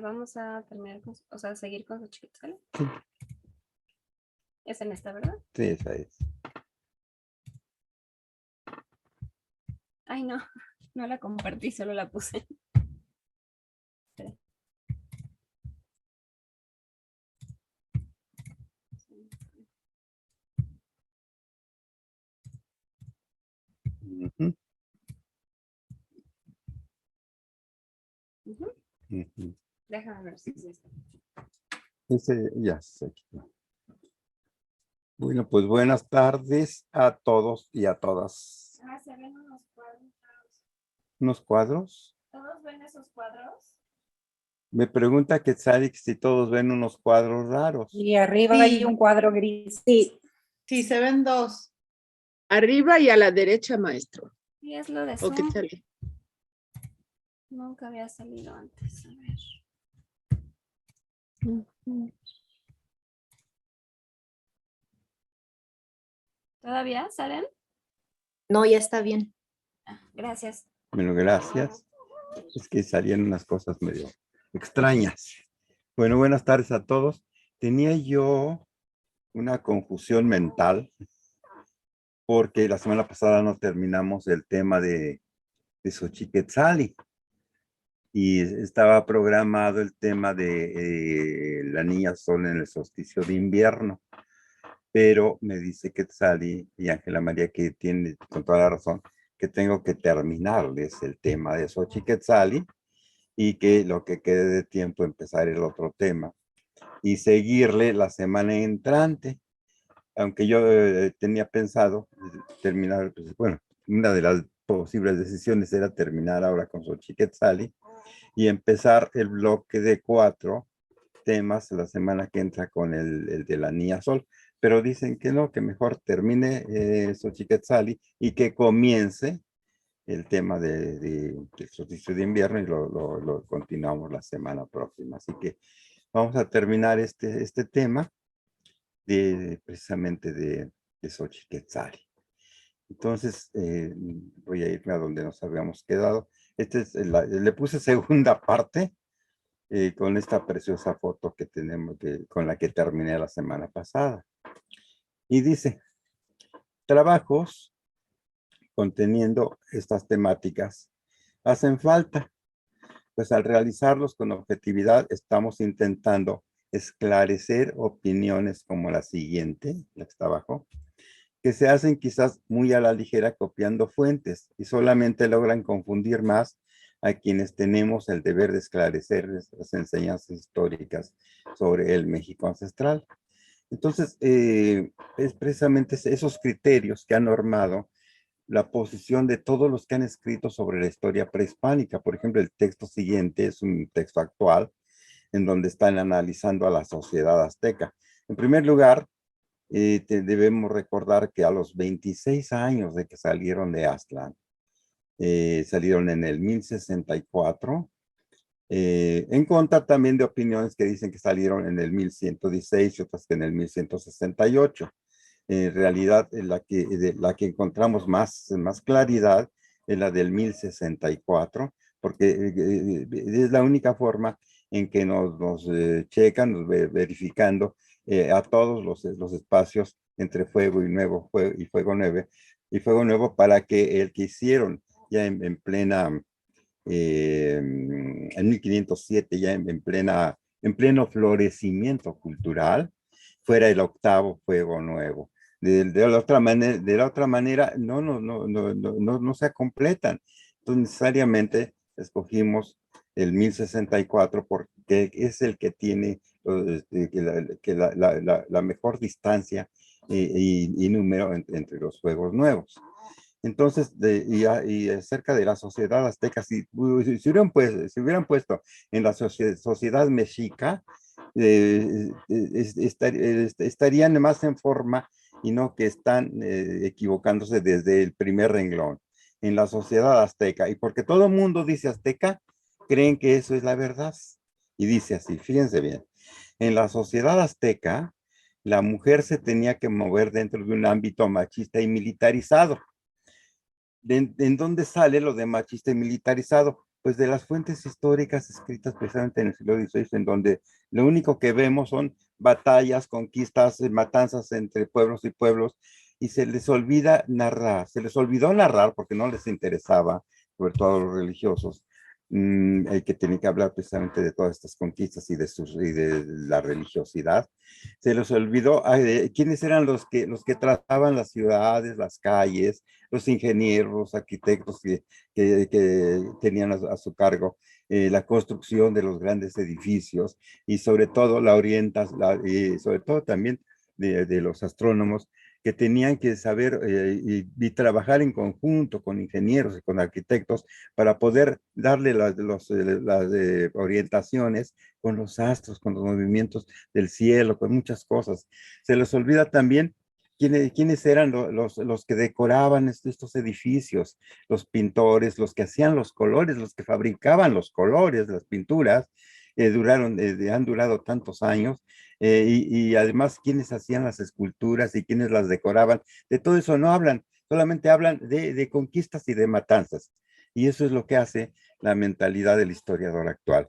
Vamos a terminar con, o sea, seguir con Xochiquetzal. Sí. Es en esta, ¿verdad? Sí, esa es. Ay, no, no la compartí, solo la puse. Espera. Ujú, Ujú. ujú. Déjame ver si es esta. Ese ya sé. Bueno, pues buenas tardes a todos y a todas. Ah, se ven unos cuadros. ¿Unos cuadros? ¿Todos ven esos cuadros? Me pregunta Quetzalix si todos ven unos cuadros raros. Y arriba Sí. hay un cuadro gris. Sí, sí, se ven dos. Arriba y a la derecha, maestro. Y es lo de ¿O qué Zoom. sale? Nunca había salido antes. A ver. ¿Todavía salen? No, ya está bien. Ah, gracias. Bueno, gracias. Es que salían unas cosas medio extrañas. Bueno, buenas tardes a todos. Tenía yo una confusión mental porque la semana pasada no terminamos el tema de Xochiquetzali y estaba programado el tema de la niña sol en el solsticio de invierno, pero me dice Quetzali y Ángela María que tiene con toda la razón que tengo que terminarles el tema de Xochiquetzali y que lo que quede de tiempo empezar el otro tema y seguirle la semana entrante. Aunque yo tenía pensado terminar, pues, bueno, una de las posibles decisiones era terminar ahora con Xochiquetzali y empezar el bloque de 4 temas la semana que entra con el de la Niña Sol, pero dicen que no, que mejor termine Xochiquetzali y que comience el tema del solsticio de invierno y lo continuamos la semana próxima. Así que vamos a terminar este tema precisamente de Xochiquetzali. Entonces, voy a irme a donde nos habíamos quedado. Le puse segunda parte con esta preciosa foto que tenemos, con la que terminé la semana pasada. Y dice, trabajos conteniendo estas temáticas hacen falta, pues al realizarlos con objetividad estamos intentando esclarecer opiniones como la siguiente, la que está abajo, que se hacen quizás muy a la ligera copiando fuentes y solamente logran confundir más a quienes tenemos el deber de esclarecer las enseñanzas históricas sobre el México ancestral. Entonces, es precisamente esos criterios que han normado la posición de todos los que han escrito sobre la historia prehispánica. Por ejemplo, el texto siguiente es un texto actual en donde están analizando a la sociedad azteca. En primer lugar, debemos recordar que a los 26 años de que salieron de Aztlán, salieron en el 1064, en contra también de opiniones que dicen que salieron en el 1116 y otras que en el 1168. En realidad, la que encontramos más claridad es la del 1064, porque es la única forma en que nos checan, verificando a todos los espacios entre fuego y nuevo, fuego nuevo para que el que hicieron ya en plena, en 1507, ya en pleno florecimiento cultural, fuera el octavo fuego nuevo. De la otra manera no se completan. Entonces, necesariamente escogimos el 1064 porque es el que tiene la mejor distancia y número entre los fuegos nuevos. Entonces, y acerca de la sociedad azteca, si hubieran puesto en la sociedad mexica, estarían más en forma y no que están equivocándose desde el primer renglón en la sociedad azteca. Y porque todo el mundo dice azteca, creen que eso es la verdad. Y dice así, fíjense bien, en la sociedad azteca, la mujer se tenía que mover dentro de un ámbito machista y militarizado. ¿En dónde sale lo de machista y militarizado? pues de las fuentes históricas escritas precisamente en el siglo XVI, en donde lo único que vemos son batallas, conquistas, matanzas entre pueblos y pueblos, y se les olvida narrar, se les olvidó narrar porque no les interesaba, sobre todo a los religiosos, el que tenía que hablar precisamente de todas estas conquistas y de la religiosidad. Se les olvidó quiénes eran los que trataban las ciudades, las calles, los ingenieros, los arquitectos que tenían a su cargo la construcción de los grandes edificios y sobre todo la orientación, y sobre todo también de los astrónomos que tenían que saber y trabajar en conjunto con ingenieros y con arquitectos para poder darle las orientaciones con los astros, con los movimientos del cielo, con muchas cosas. Se les olvida también quiénes eran los que decoraban estos edificios, los pintores, los que hacían los colores, los que fabricaban los colores, las pinturas, han durado tantos años, y además quienes hacían las esculturas y quienes las decoraban, de todo eso no hablan, solamente hablan de conquistas y de matanzas. Y eso es lo que hace la mentalidad del historiador actual.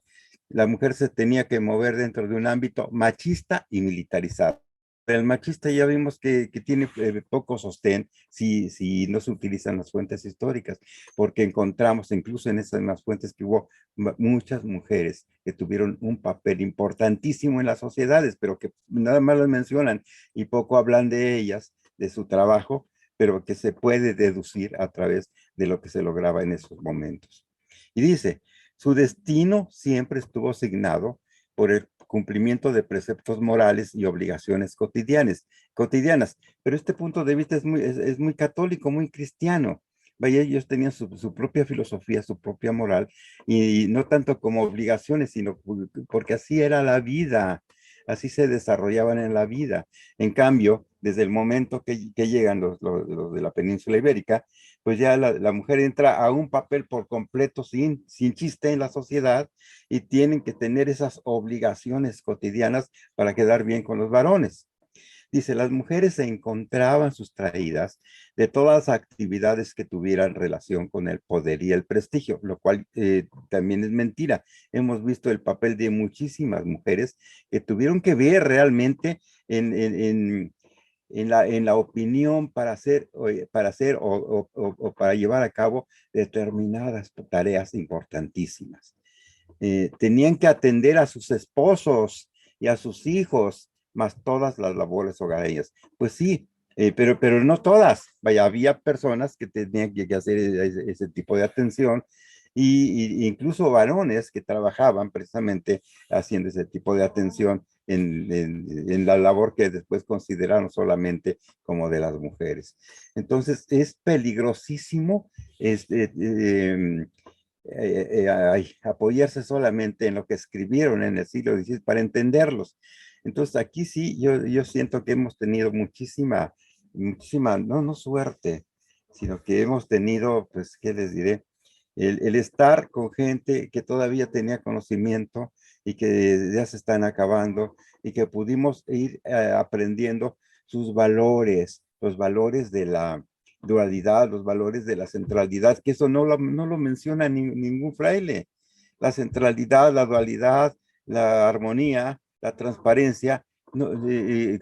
La mujer se tenía que mover dentro de un ámbito machista y militarizado. El machista ya vimos que tiene poco sostén si no se utilizan las fuentes históricas, porque encontramos incluso en esas mismas fuentes que hubo muchas mujeres que tuvieron un papel importantísimo en las sociedades, pero que nada más las mencionan y poco hablan de ellas, de su trabajo, pero que se puede deducir a través de lo que se lograba en esos momentos. Y dice, su destino siempre estuvo asignado por el cumplimiento de preceptos morales y obligaciones cotidianas. Pero este punto de vista es muy católico, muy cristiano. Vaya, ellos tenían su propia filosofía, su propia moral, y no tanto como obligaciones, sino porque así era la vida, así se desarrollaban en la vida. En cambio, desde el momento que llegan los de la península ibérica, pues ya la mujer entra a un papel por completo sin chiste en la sociedad y tienen que tener esas obligaciones cotidianas para quedar bien con los varones. Dice, las mujeres se encontraban sustraídas de todas las actividades que tuvieran relación con el poder y el prestigio, lo cual también es mentira. Hemos visto el papel de muchísimas mujeres que tuvieron que ver realmente en la opinión para hacer o para llevar a cabo determinadas tareas importantísimas. Tenían que atender a sus esposos y a sus hijos, más todas las labores hogareñas. Pues sí, pero no todas. Vaya, había personas que tenían que hacer ese tipo de atención y incluso varones que trabajaban precisamente haciendo ese tipo de atención en la labor que después consideraron solamente como de las mujeres. Entonces, es peligrosísimo apoyarse solamente en lo que escribieron en el siglo XVI para entenderlos. Entonces aquí sí, yo siento que hemos tenido muchísima, no suerte, sino que hemos tenido, pues, ¿qué les diré? El estar con gente que todavía tenía conocimiento y que ya se están acabando y que pudimos ir aprendiendo sus valores, los valores de la dualidad, los valores de la centralidad, que eso no lo menciona ningún fraile. La centralidad, la dualidad, la armonía, la transparencia, no,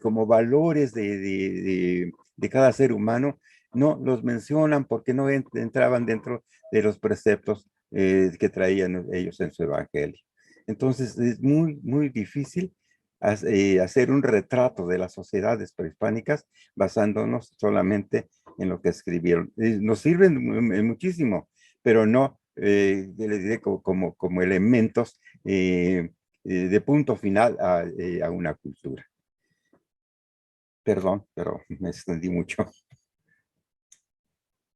como valores de cada ser humano, no los mencionan porque no entraban dentro de los preceptos que traían ellos en su evangelio. Entonces es muy difícil hacer un retrato de las sociedades prehispánicas basándonos solamente en lo que escribieron. Nos sirven muchísimo, pero no, le diré como elementos de punto final a una cultura. Perdón, pero me extendí mucho.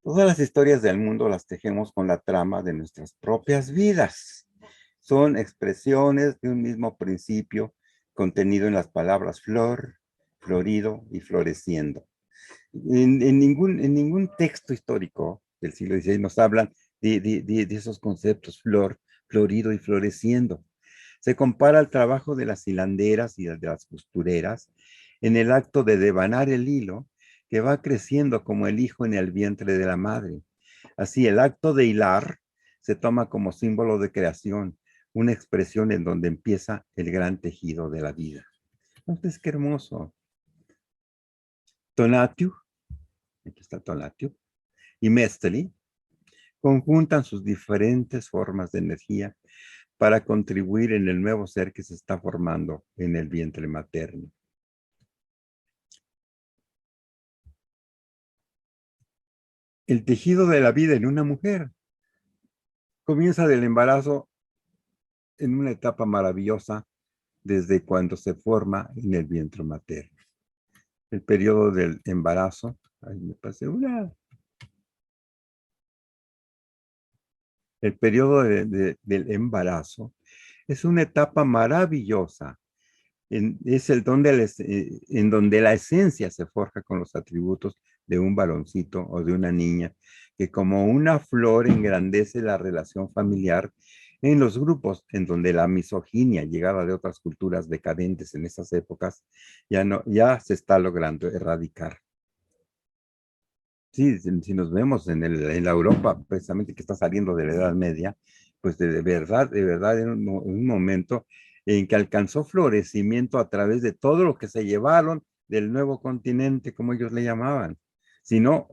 Todas las historias del mundo las tejemos con la trama de nuestras propias vidas. Son expresiones de un mismo principio contenido en las palabras flor, florido y floreciendo. En ningún texto histórico del siglo XVI nos hablan de esos conceptos, flor, florido y floreciendo. Se compara el trabajo de las hilanderas y de las costureras en el acto de devanar el hilo que va creciendo como el hijo en el vientre de la madre. Así, el acto de hilar se toma como símbolo de creación, una expresión en donde empieza el gran tejido de la vida. Entonces, qué hermoso. Tonatiuh, aquí está Tonatiuh, y Mestli conjuntan sus diferentes formas de energía para contribuir en el nuevo ser que se está formando en el vientre materno. El tejido de la vida en una mujer comienza del embarazo en una etapa maravillosa desde cuando se forma en el vientre materno. El periodo del embarazo, ahí me pasé una. El periodo del embarazo es una etapa maravillosa. Es el en donde la esencia se forja con los atributos de un varoncito o de una niña, que como una flor engrandece la relación familiar en los grupos en donde la misoginia llegada de otras culturas decadentes en esas épocas ya se está logrando erradicar. Sí, si nos vemos en la Europa, precisamente que está saliendo de la Edad Media, pues de verdad, en un momento en que alcanzó florecimiento a través de todo lo que se llevaron del nuevo continente, como ellos le llamaban. Si no,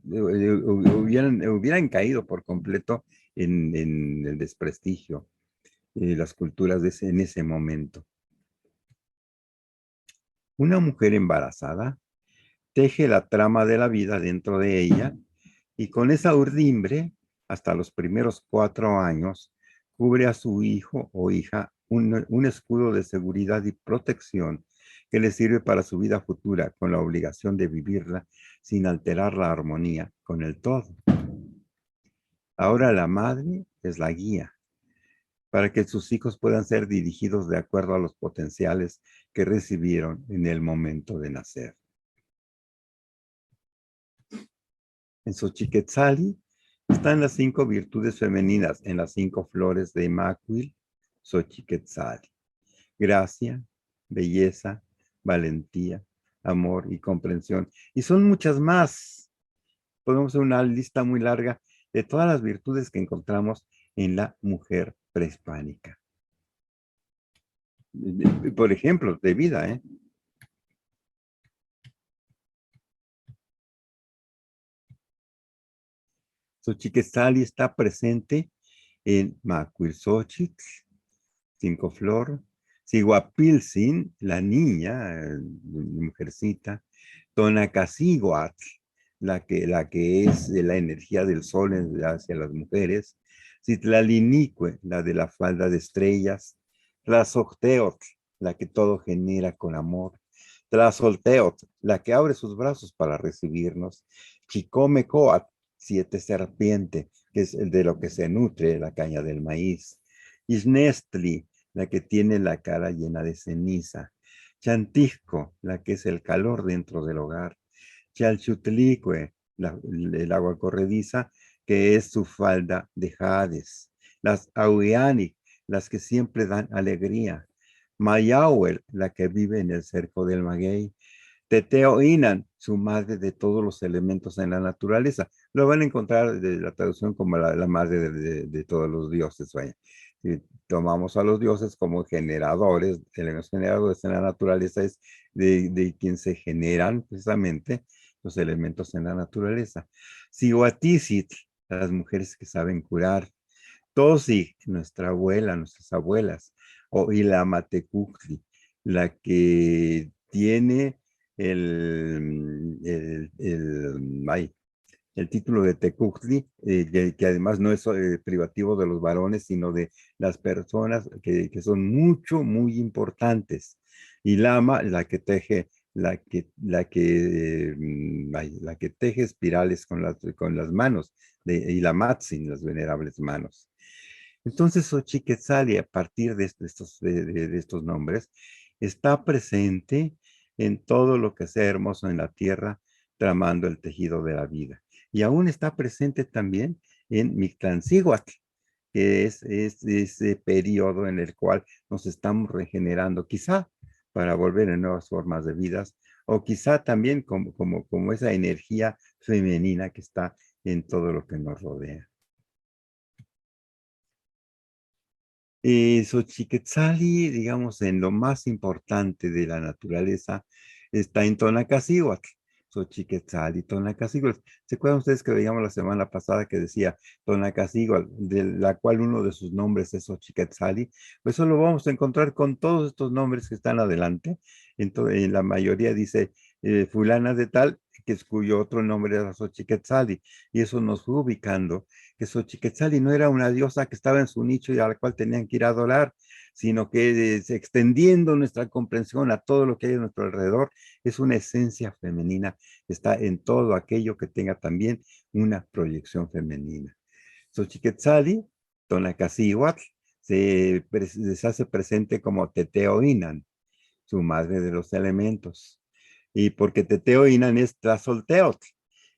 hubieran caído por completo en el desprestigio las culturas en ese momento. Una mujer embarazada teje la trama de la vida dentro de ella y con esa urdimbre, hasta los primeros 4 años, cubre a su hijo o hija un escudo de seguridad y protección que le sirve para su vida futura con la obligación de vivirla sin alterar la armonía con el todo. Ahora la madre es la guía para que sus hijos puedan ser dirigidos de acuerdo a los potenciales que recibieron en el momento de nacer. En Xochiquetzali están las 5 virtudes femeninas en las 5 flores de Macuil, Xochiquetzali. Gracia, belleza, valentía, amor y comprensión. Y son muchas más. Podemos hacer una lista muy larga de todas las virtudes que encontramos en la mujer prehispánica. Por ejemplo, de vida, ¿eh? Xochiquetzali está presente en Macuilxochitl, 5 flor, Siguapilzin, la niña, mujercita, Tonacasiguatl, la que es de la energía del sol hacia las mujeres, Citlalinique, la de la falda de estrellas, Tlazocteotl, la que todo genera con amor, Tlazolteotl, la que abre sus brazos para recibirnos, Chicomecoatl, 7 serpiente, que es el de lo que se nutre la caña del maíz, Isnestli, la que tiene la cara llena de ceniza, Chantisco, la que es el calor dentro del hogar, Chalchutlicue, el agua corrediza, que es su falda de jades, las Auiani, las que siempre dan alegría, Mayauel, la que vive en el cerco del maguey, Teteo Inan, su madre de todos los elementos en la naturaleza. Lo van a encontrar de la traducción como la madre de todos los dioses. Vaya. Si tomamos a los dioses como generadores, los generadores en la naturaleza es de quien se generan precisamente los elementos en la naturaleza. Sihuaticitl, las mujeres que saben curar. Tosi, nuestra abuela, nuestras abuelas. Y la Matecucli, la que tiene el título de Tecuctli, que además no es privativo de los varones, sino de las personas que son muy importantes. Y Lama, la que teje, la que teje espirales con las manos, y la Matzin, las venerables manos. Entonces, Xochiquetzali, a partir de estos nombres, está presente en todo lo que sea hermoso en la tierra, tramando el tejido de la vida. Y aún está presente también en Mictlancíhuatl, que es ese periodo en el cual nos estamos regenerando, quizá para volver en nuevas formas de vidas, o quizá también como esa energía femenina que está en todo lo que nos rodea. Xochiquetzali, digamos, en lo más importante de la naturaleza, está en Tonacacihuatl. Xochiquetzali, Tonacacihuatl. ¿Se acuerdan ustedes que veíamos la semana pasada que decía Tonacacihuatl, de la cual uno de sus nombres es Xochiquetzali? Pues eso lo vamos a encontrar con todos estos nombres que están adelante. En la mayoría dice fulana de tal, que es cuyo otro nombre era Xochiquetzali. Y eso nos fue ubicando que Xochiquetzali no era una diosa que estaba en su nicho y a la cual tenían que ir a adorar, sino que extendiendo nuestra comprensión a todo lo que hay a nuestro alrededor, es una esencia femenina, está en todo aquello que tenga también una proyección femenina. Xochiquetzali, Tonacacihuatl, se hace presente como Teteoinan, su madre de los elementos. Y porque Teteoinan es Tlazolteotl,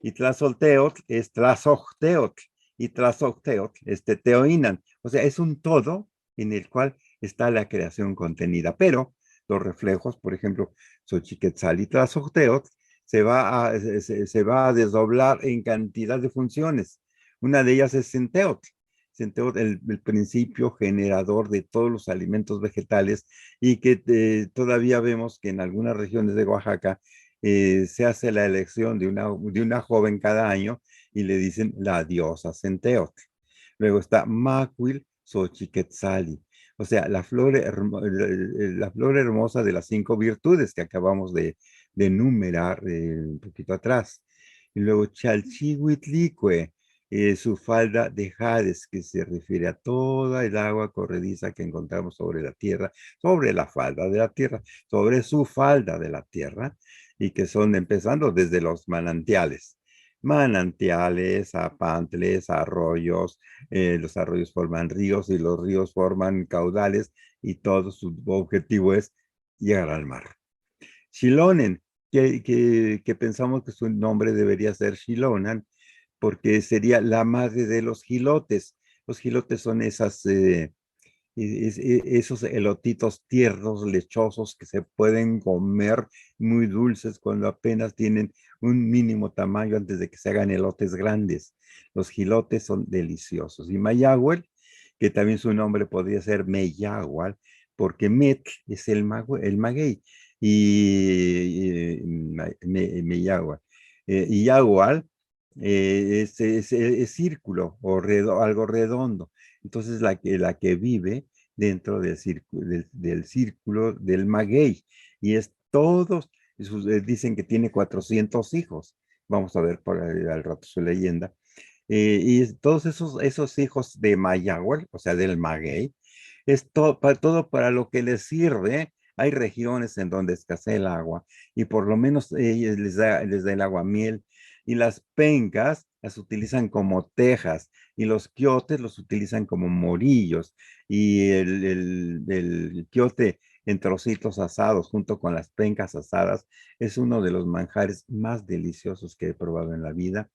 y Tlazolteotl es Tlazocteotl, y Tlazocteotl es Teteoinan. O sea, es un todo en el cual está la creación contenida. Pero los reflejos, por ejemplo, Xochiquetzal y Tlazocteotl, se va a desdoblar en cantidad de funciones. Una de ellas es Centeotl. Centeotl, el principio generador de todos los alimentos vegetales y que todavía vemos que en algunas regiones de Oaxaca se hace la elección de una joven cada año y le dicen la diosa Centeotl. Luego está Macuil Xochiquetzali, o sea, la flor hermosa de las 5 virtudes que acabamos de enumerar un poquito atrás. Y luego Chalchihuitlicue, su falda de jades, que se refiere a toda el agua corrediza que encontramos sobre la tierra, sobre la falda de la tierra, sobre su falda de la tierra, y que son empezando desde los manantiales, apantles, arroyos, los arroyos forman ríos y los ríos forman caudales y todo su objetivo es llegar al mar. Xilonen, que pensamos que su nombre debería ser Xilonan, porque sería la madre de los jilotes. Los jilotes son esos elotitos tiernos, lechosos, que se pueden comer muy dulces cuando apenas tienen un mínimo tamaño antes de que se hagan elotes grandes. Los jilotes son deliciosos. Y Mayahuel, que también su nombre podría ser Meyahual, porque Met es el maguey, y Meyahual. Y Yagual es círculo o algo redondo. Entonces la que vive dentro del círculo del maguey. Y es todos, dicen que tiene 400 hijos. Vamos a ver por ahí al rato su leyenda. Y todos esos hijos de Mayahuel, o sea, del maguey, es todo para lo que les sirve. Hay regiones en donde escasea el agua y por lo menos les da el agua miel, y las pencas las utilizan como tejas y los quiotes los utilizan como morillos, y el quiote en trocitos asados junto con las pencas asadas es uno de los manjares más deliciosos que he probado en la vida,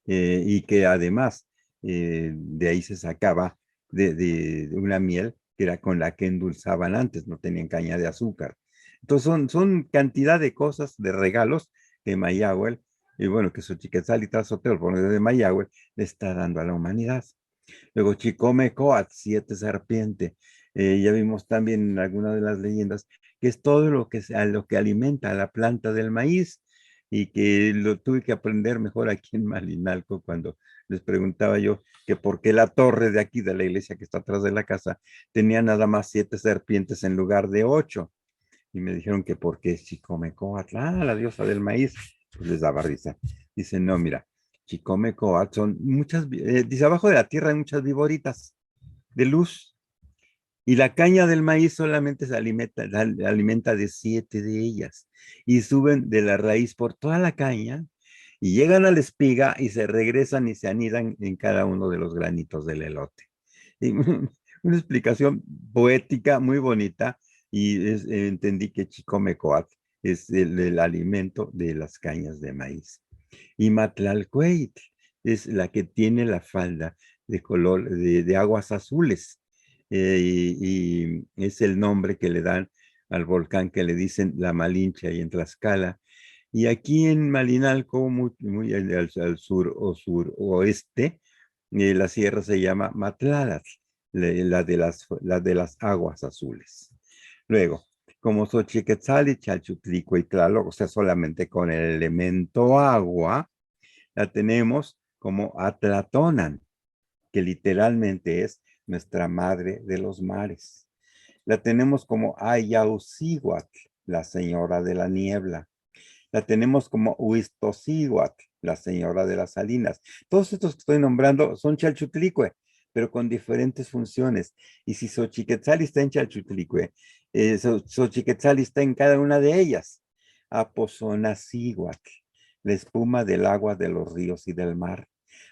y que además de ahí se sacaba de una miel que era con la que endulzaban antes, no tenían caña de azúcar. Entonces son cantidad de cosas, de regalos que Mayahuel, y bueno, que Xochiquetzal y Tlazoteo, por medio de Mayahuel, le está dando a la humanidad. Luego Chicomecoatl, 7 serpiente. Ya vimos también en alguna de las leyendas que es todo lo que alimenta a la planta del maíz, y que lo tuve que aprender mejor aquí en Malinalco cuando les preguntaba yo que por qué la torre de aquí de la iglesia que está atrás de la casa tenía nada más 7 serpientes en lugar de 8. Y me dijeron que porque Chicomecoatl, la diosa del maíz, pues les daba risa. Dice, no, mira, Chicomecoatl son muchas, dice, abajo de la tierra hay muchas viboritas de luz, y la caña del maíz solamente se alimenta de 7 de ellas, y suben de la raíz por toda la caña, y llegan a la espiga y se regresan y se anidan en cada uno de los granitos del elote. Y una explicación poética muy bonita, y entendí que Chicomecoatl es el alimento de las cañas de maíz. Y Matlalcueytl es la que tiene la falda de color de aguas azules, y es el nombre que le dan al volcán que le dicen la Malinche y en Tlaxcala. Y aquí en Malinalco, muy al sur o suroeste, la sierra se llama Matlalatl. la de las aguas azules. Luego, como Xochiquetzal, Chalchutlicue y Tlaloc, o sea, solamente con el elemento agua, la tenemos como Atlatonan, que literalmente es nuestra madre de los mares. La tenemos como Ayaucíhuatl, la señora de la niebla. La tenemos como Huistocíhuatl, la señora de las salinas. Todos estos que estoy nombrando son Chalchutlicue, pero con diferentes funciones. Y si Xochiquetzal está en Chalchutlicue, Xochiquetzal está en cada una de ellas. Apozonacihuatl, la espuma del agua de los ríos y del mar.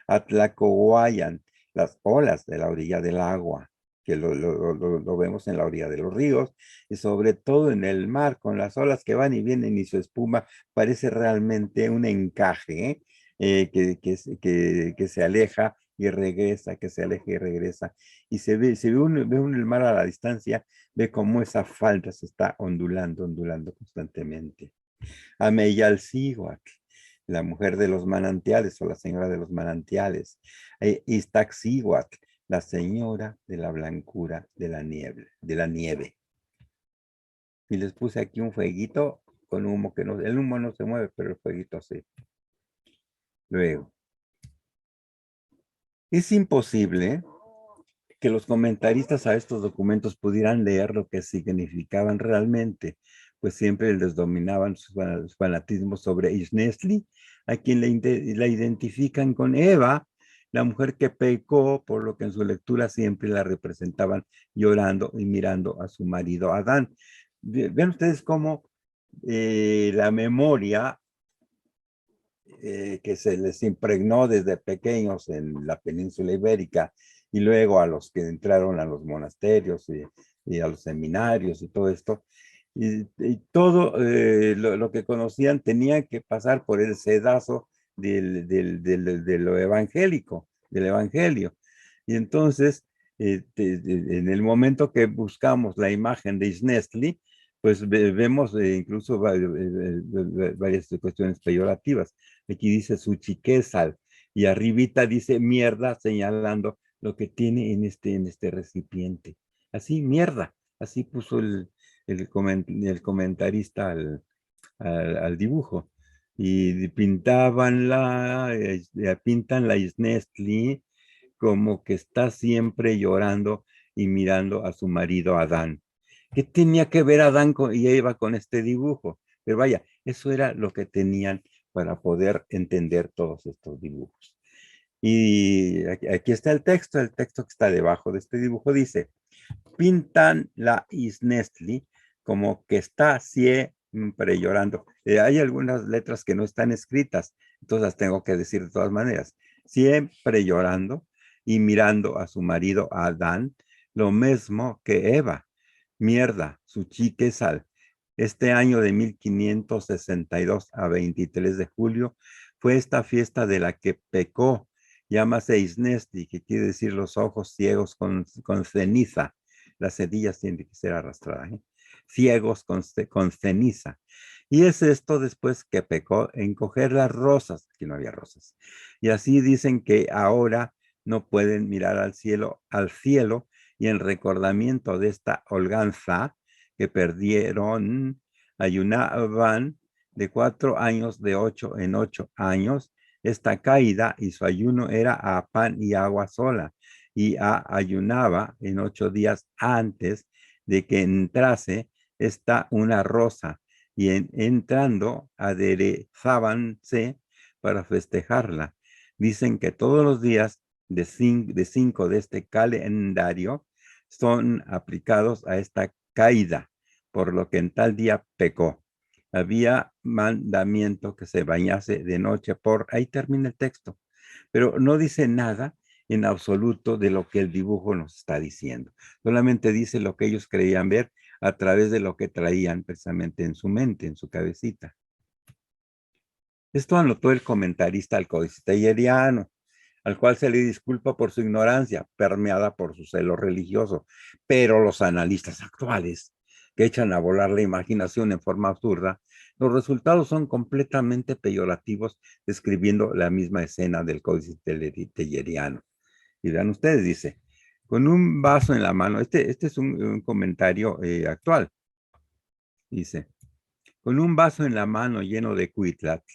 Atlacohuayan, las olas de la orilla del agua, que lo vemos en la orilla de los ríos, y sobre todo en el mar, con las olas que van y vienen y su espuma parece realmente un encaje, que se aleja y regresa, que se aleja y regresa. Y ve uno el mar a la distancia, ve cómo esa falda se está ondulando constantemente. Ameyalcíhuatl, la mujer de los manantiales o la señora de los manantiales. Iztaccíhuatl, la señora de la blancura de la nieve. Y les puse aquí un fueguito con humo que no, el humo no se mueve, pero el fueguito sí. Luego, es imposible que los comentaristas a estos documentos pudieran leer lo que significaban realmente, pues siempre les dominaban sus fanatismos sobre Iznesli, a quien la identifican con Eva, la mujer que pecó, por lo que en su lectura siempre la representaban llorando y mirando a su marido Adán. Vean ustedes cómo la memoria que se les impregnó desde pequeños en la península ibérica y luego a los que entraron a los monasterios y a los seminarios y todo esto, y todo lo que conocían tenía que pasar por el sedazo de lo evangélico, del evangelio. Y entonces, en el momento que buscamos la imagen de Iznesli, pues vemos incluso varias cuestiones peyorativas. Aquí dice su chiquezal y arribita dice mierda, señalando lo que tiene en este recipiente. Así, mierda. Así puso el comentarista al dibujo. Y pintan la Iznesli como que está siempre llorando y mirando a su marido Adán. ¿Qué tenía que ver Adán y Eva con este dibujo? Pero vaya, eso era lo que tenían para poder entender todos estos dibujos. Y aquí está el texto que está debajo de este dibujo dice, pintan la Iznesli como que está siempre llorando. Hay algunas letras que no están escritas, entonces las tengo que decir de todas maneras. Siempre llorando y mirando a su marido Adán, lo mismo que Eva. Mierda, su chiquezal. Este año de 1562 a 23 de julio fue esta fiesta de la que pecó, llámase Iznesli, que quiere decir los ojos ciegos con ceniza. Las cerillas tienen que ser arrastradas, ciegos con ceniza. Y es esto después que pecó en coger las rosas, aquí no había rosas. Y así dicen que ahora no pueden mirar al cielo, y en recordamiento de esta holganza que perdieron, ayunaban de 4 años, de 8 en 8 años, esta caída y su ayuno era a pan y agua sola, y ayunaba en 8 días antes de que entrase una rosa, y entrando aderezábanse para festejarla. Dicen que todos los días de 5 de este calendario son aplicados a esta caída, por lo que en tal día pecó. Había mandamiento que se bañase de noche ahí termina el texto, pero no dice nada en absoluto de lo que el dibujo nos está diciendo. Solamente dice lo que ellos creían ver a través de lo que traían precisamente en su mente, en su cabecita. Esto anotó el comentarista al Códice Teyeriano, al cual se le disculpa por su ignorancia, permeada por su celo religioso. Pero los analistas actuales, que echan a volar la imaginación en forma absurda, los resultados son completamente peyorativos, describiendo la misma escena del Códice Teyeriano. Y vean ustedes, dice, con un vaso en la mano. Este es un comentario actual. Dice, con un vaso en la mano lleno de cuitlatl,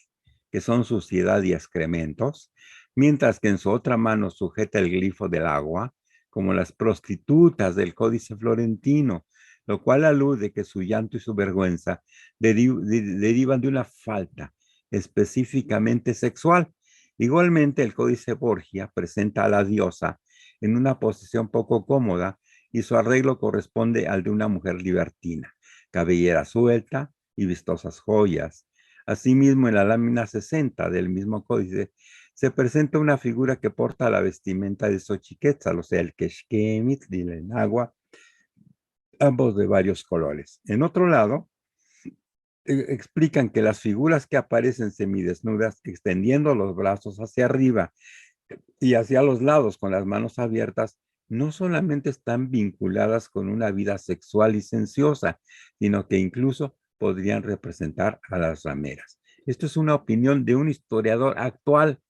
que son suciedad y excrementos, mientras que en su otra mano sujeta el glifo del agua, como las prostitutas del Códice Florentino, lo cual alude que su llanto y su vergüenza derivan de una falta específicamente sexual. Igualmente, el Códice Borgia presenta a la diosa en una posición poco cómoda y su arreglo corresponde al de una mujer libertina, cabellera suelta y vistosas joyas. Asimismo, en la lámina 60 del mismo códice se presenta una figura que porta la vestimenta de Xochiquetzal, o sea, el Quexquemitl y el Enagua, ambos de varios colores. En otro lado, explican que las figuras que aparecen semidesnudas, extendiendo los brazos hacia arriba y hacia los lados con las manos abiertas, no solamente están vinculadas con una vida sexual y sensuosa, sino que incluso podrían representar a las rameras. Esto es una opinión de un historiador actual.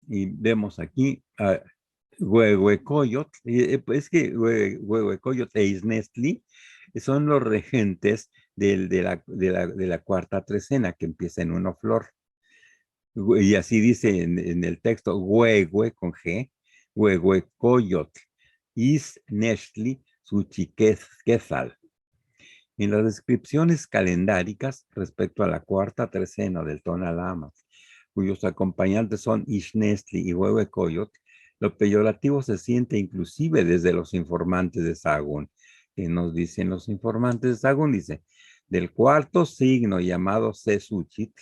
Y vemos aquí a Huehuecoyotl. Es que Huehuecoyotl e Isnestli son los regentes de la cuarta trecena, que empieza en uno flor. Y así dice en el texto, Huehue con G, Huehuecoyotl, Isnestli, Suchiquezal. En las descripciones calendáricas respecto a la cuarta trecena del Tonalama, cuyos acompañantes son Isnestli y Huehuecoyotl, lo peyorativo se siente inclusive desde los informantes de Sahagún. Que nos dicen los informantes de Sahagún? Dice, del cuarto signo llamado Sesuchitl,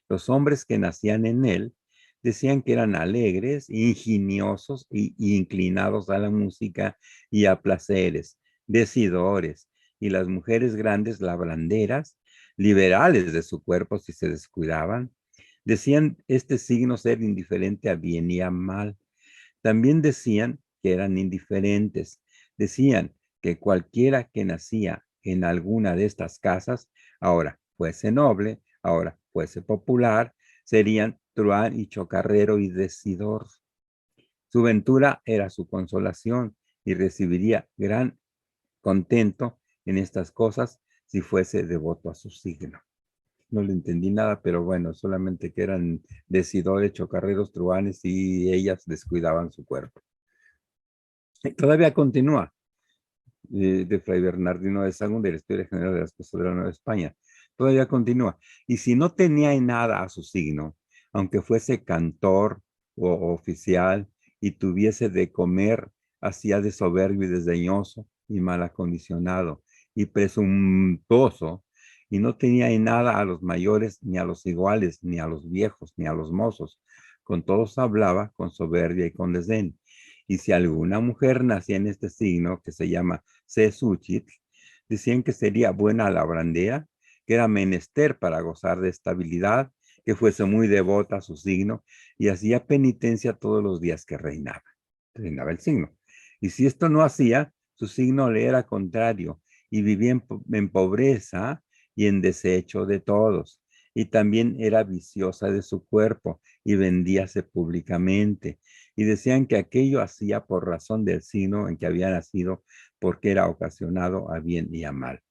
los hombres que nacían en él decían que eran alegres, ingeniosos y inclinados a la música y a placeres, decidores, y las mujeres grandes labranderas, liberales de su cuerpo si se descuidaban, decían este signo ser indiferente a bien y a mal. También decían que eran indiferentes. Decían que cualquiera que nacía en alguna de estas casas, ahora fuese noble, ahora fuese popular, serían truán y chocarrero y decidor. Su ventura era su consolación y recibiría gran contento en estas cosas si fuese devoto a su signo. No le entendí nada, pero bueno, solamente que eran decidores, chocarreros, truanes y ellas descuidaban su cuerpo. Todavía continúa de Fray Bernardino de Sahagún, de la Historia General de las Cosas de la Nueva España. Todavía continúa. Y si no tenía en nada a su signo, aunque fuese cantor o oficial y tuviese de comer, hacía de soberbio y desdeñoso y mal acondicionado y presuntuoso, y no tenía en nada a los mayores, ni a los iguales, ni a los viejos, ni a los mozos. Con todos hablaba con soberbia y con desdén. Y si alguna mujer nacía en este signo, que se llama Sesuchitl, decían que sería buena labrandera, que era menester para gozar de estabilidad, que fuese muy devota a su signo y hacía penitencia todos los días que reinaba. Reinaba el signo. Y si esto no hacía, su signo le era contrario y vivía en pobreza y en desecho de todos. Y también era viciosa de su cuerpo y vendíase públicamente. Y decían que aquello hacía por razón del signo en que había nacido, porque era ocasionado a bien y a mal.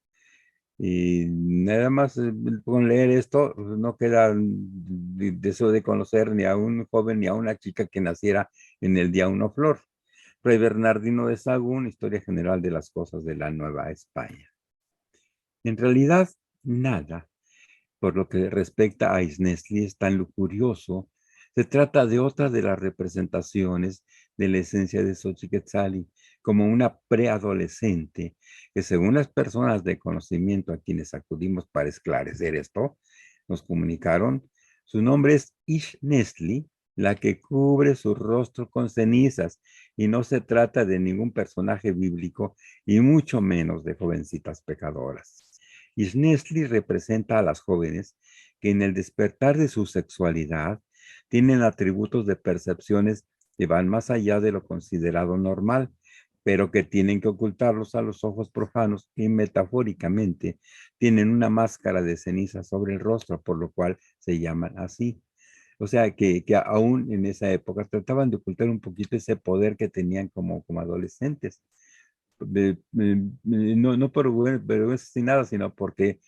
Y nada más con leer esto, no queda de eso de conocer ni a un joven ni a una chica que naciera en el día uno flor. Fray Bernardino de Sahagún, Historia General de las Cosas de la Nueva España. En realidad, nada, por lo que respecta a Isnestli, es tan lujurioso. Se trata de otra de las representaciones de la esencia de Xochiquetzali, como una preadolescente, que según las personas de conocimiento a quienes acudimos para esclarecer esto, nos comunicaron, su nombre es Isnestli, la que cubre su rostro con cenizas, y no se trata de ningún personaje bíblico, y mucho menos de jovencitas pecadoras. Isnestli representa a las jóvenes que en el despertar de su sexualidad tienen atributos de percepciones que van más allá de lo considerado normal, pero que tienen que ocultarlos a los ojos profanos y metafóricamente tienen una máscara de ceniza sobre el rostro, por lo cual se llaman así. O sea, que aún en esa época trataban de ocultar un poquito ese poder que tenían como adolescentes. No por vergüenza ni nada, sino porque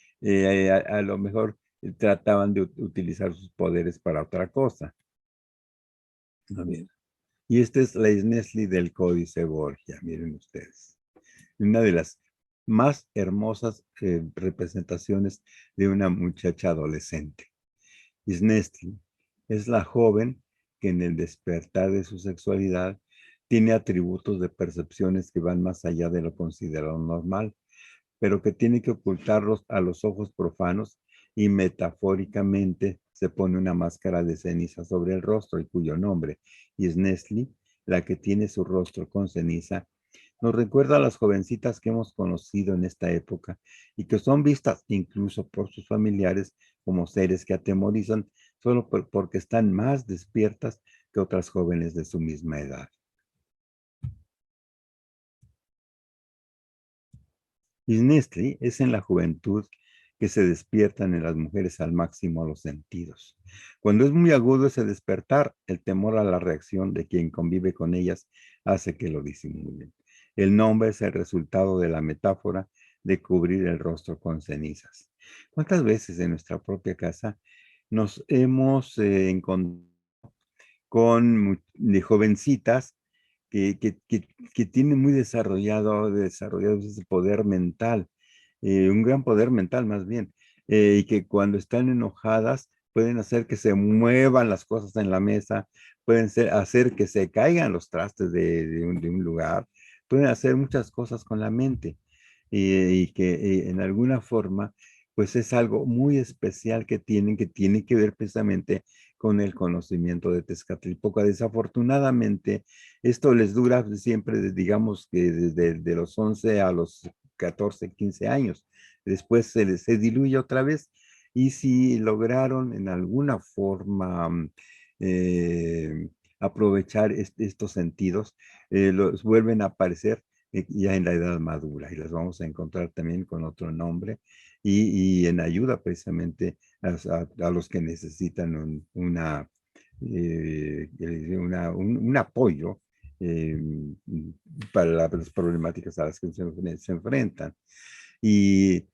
a lo mejor trataban de utilizar sus poderes para otra cosa. A ver. Y esta es la Isnesli del Códice Borgia, miren ustedes. Una de las más hermosas representaciones de una muchacha adolescente. Isnesli es la joven que en el despertar de su sexualidad tiene atributos de percepciones que van más allá de lo considerado normal, pero que tiene que ocultarlos a los ojos profanos y metafóricamente se pone una máscara de ceniza sobre el rostro y cuyo nombre, Isnesli, la que tiene su rostro con ceniza, nos recuerda a las jovencitas que hemos conocido en esta época y que son vistas incluso por sus familiares como seres que atemorizan solo porque están más despiertas que otras jóvenes de su misma edad. Isnesli es en la juventud que se despiertan en las mujeres al máximo los sentidos. Cuando es muy agudo ese despertar, el temor a la reacción de quien convive con ellas hace que lo disimulen. El nombre es el resultado de la metáfora de cubrir el rostro con cenizas. ¿Cuántas veces en nuestra propia casa nos hemos encontrado con de jovencitas que tienen muy desarrollado ese poder mental, un gran poder mental más bien, y que cuando están enojadas pueden hacer que se muevan las cosas en la mesa, pueden hacer que se caigan los trastes de un lugar, pueden hacer muchas cosas con la mente y que en alguna forma pues es algo muy especial que tiene que ver precisamente con el conocimiento de Tezcatlipoca. Desafortunadamente, esto les dura siempre, digamos que desde de los 11 a los 14, 15 años. Después se diluye otra vez y si lograron en alguna forma aprovechar estos sentidos, los vuelven a aparecer ya en la edad madura y las vamos a encontrar también con otro nombre y en ayuda precisamente a los que necesitan un apoyo eh, para las problemáticas a las que se enfrentan. Y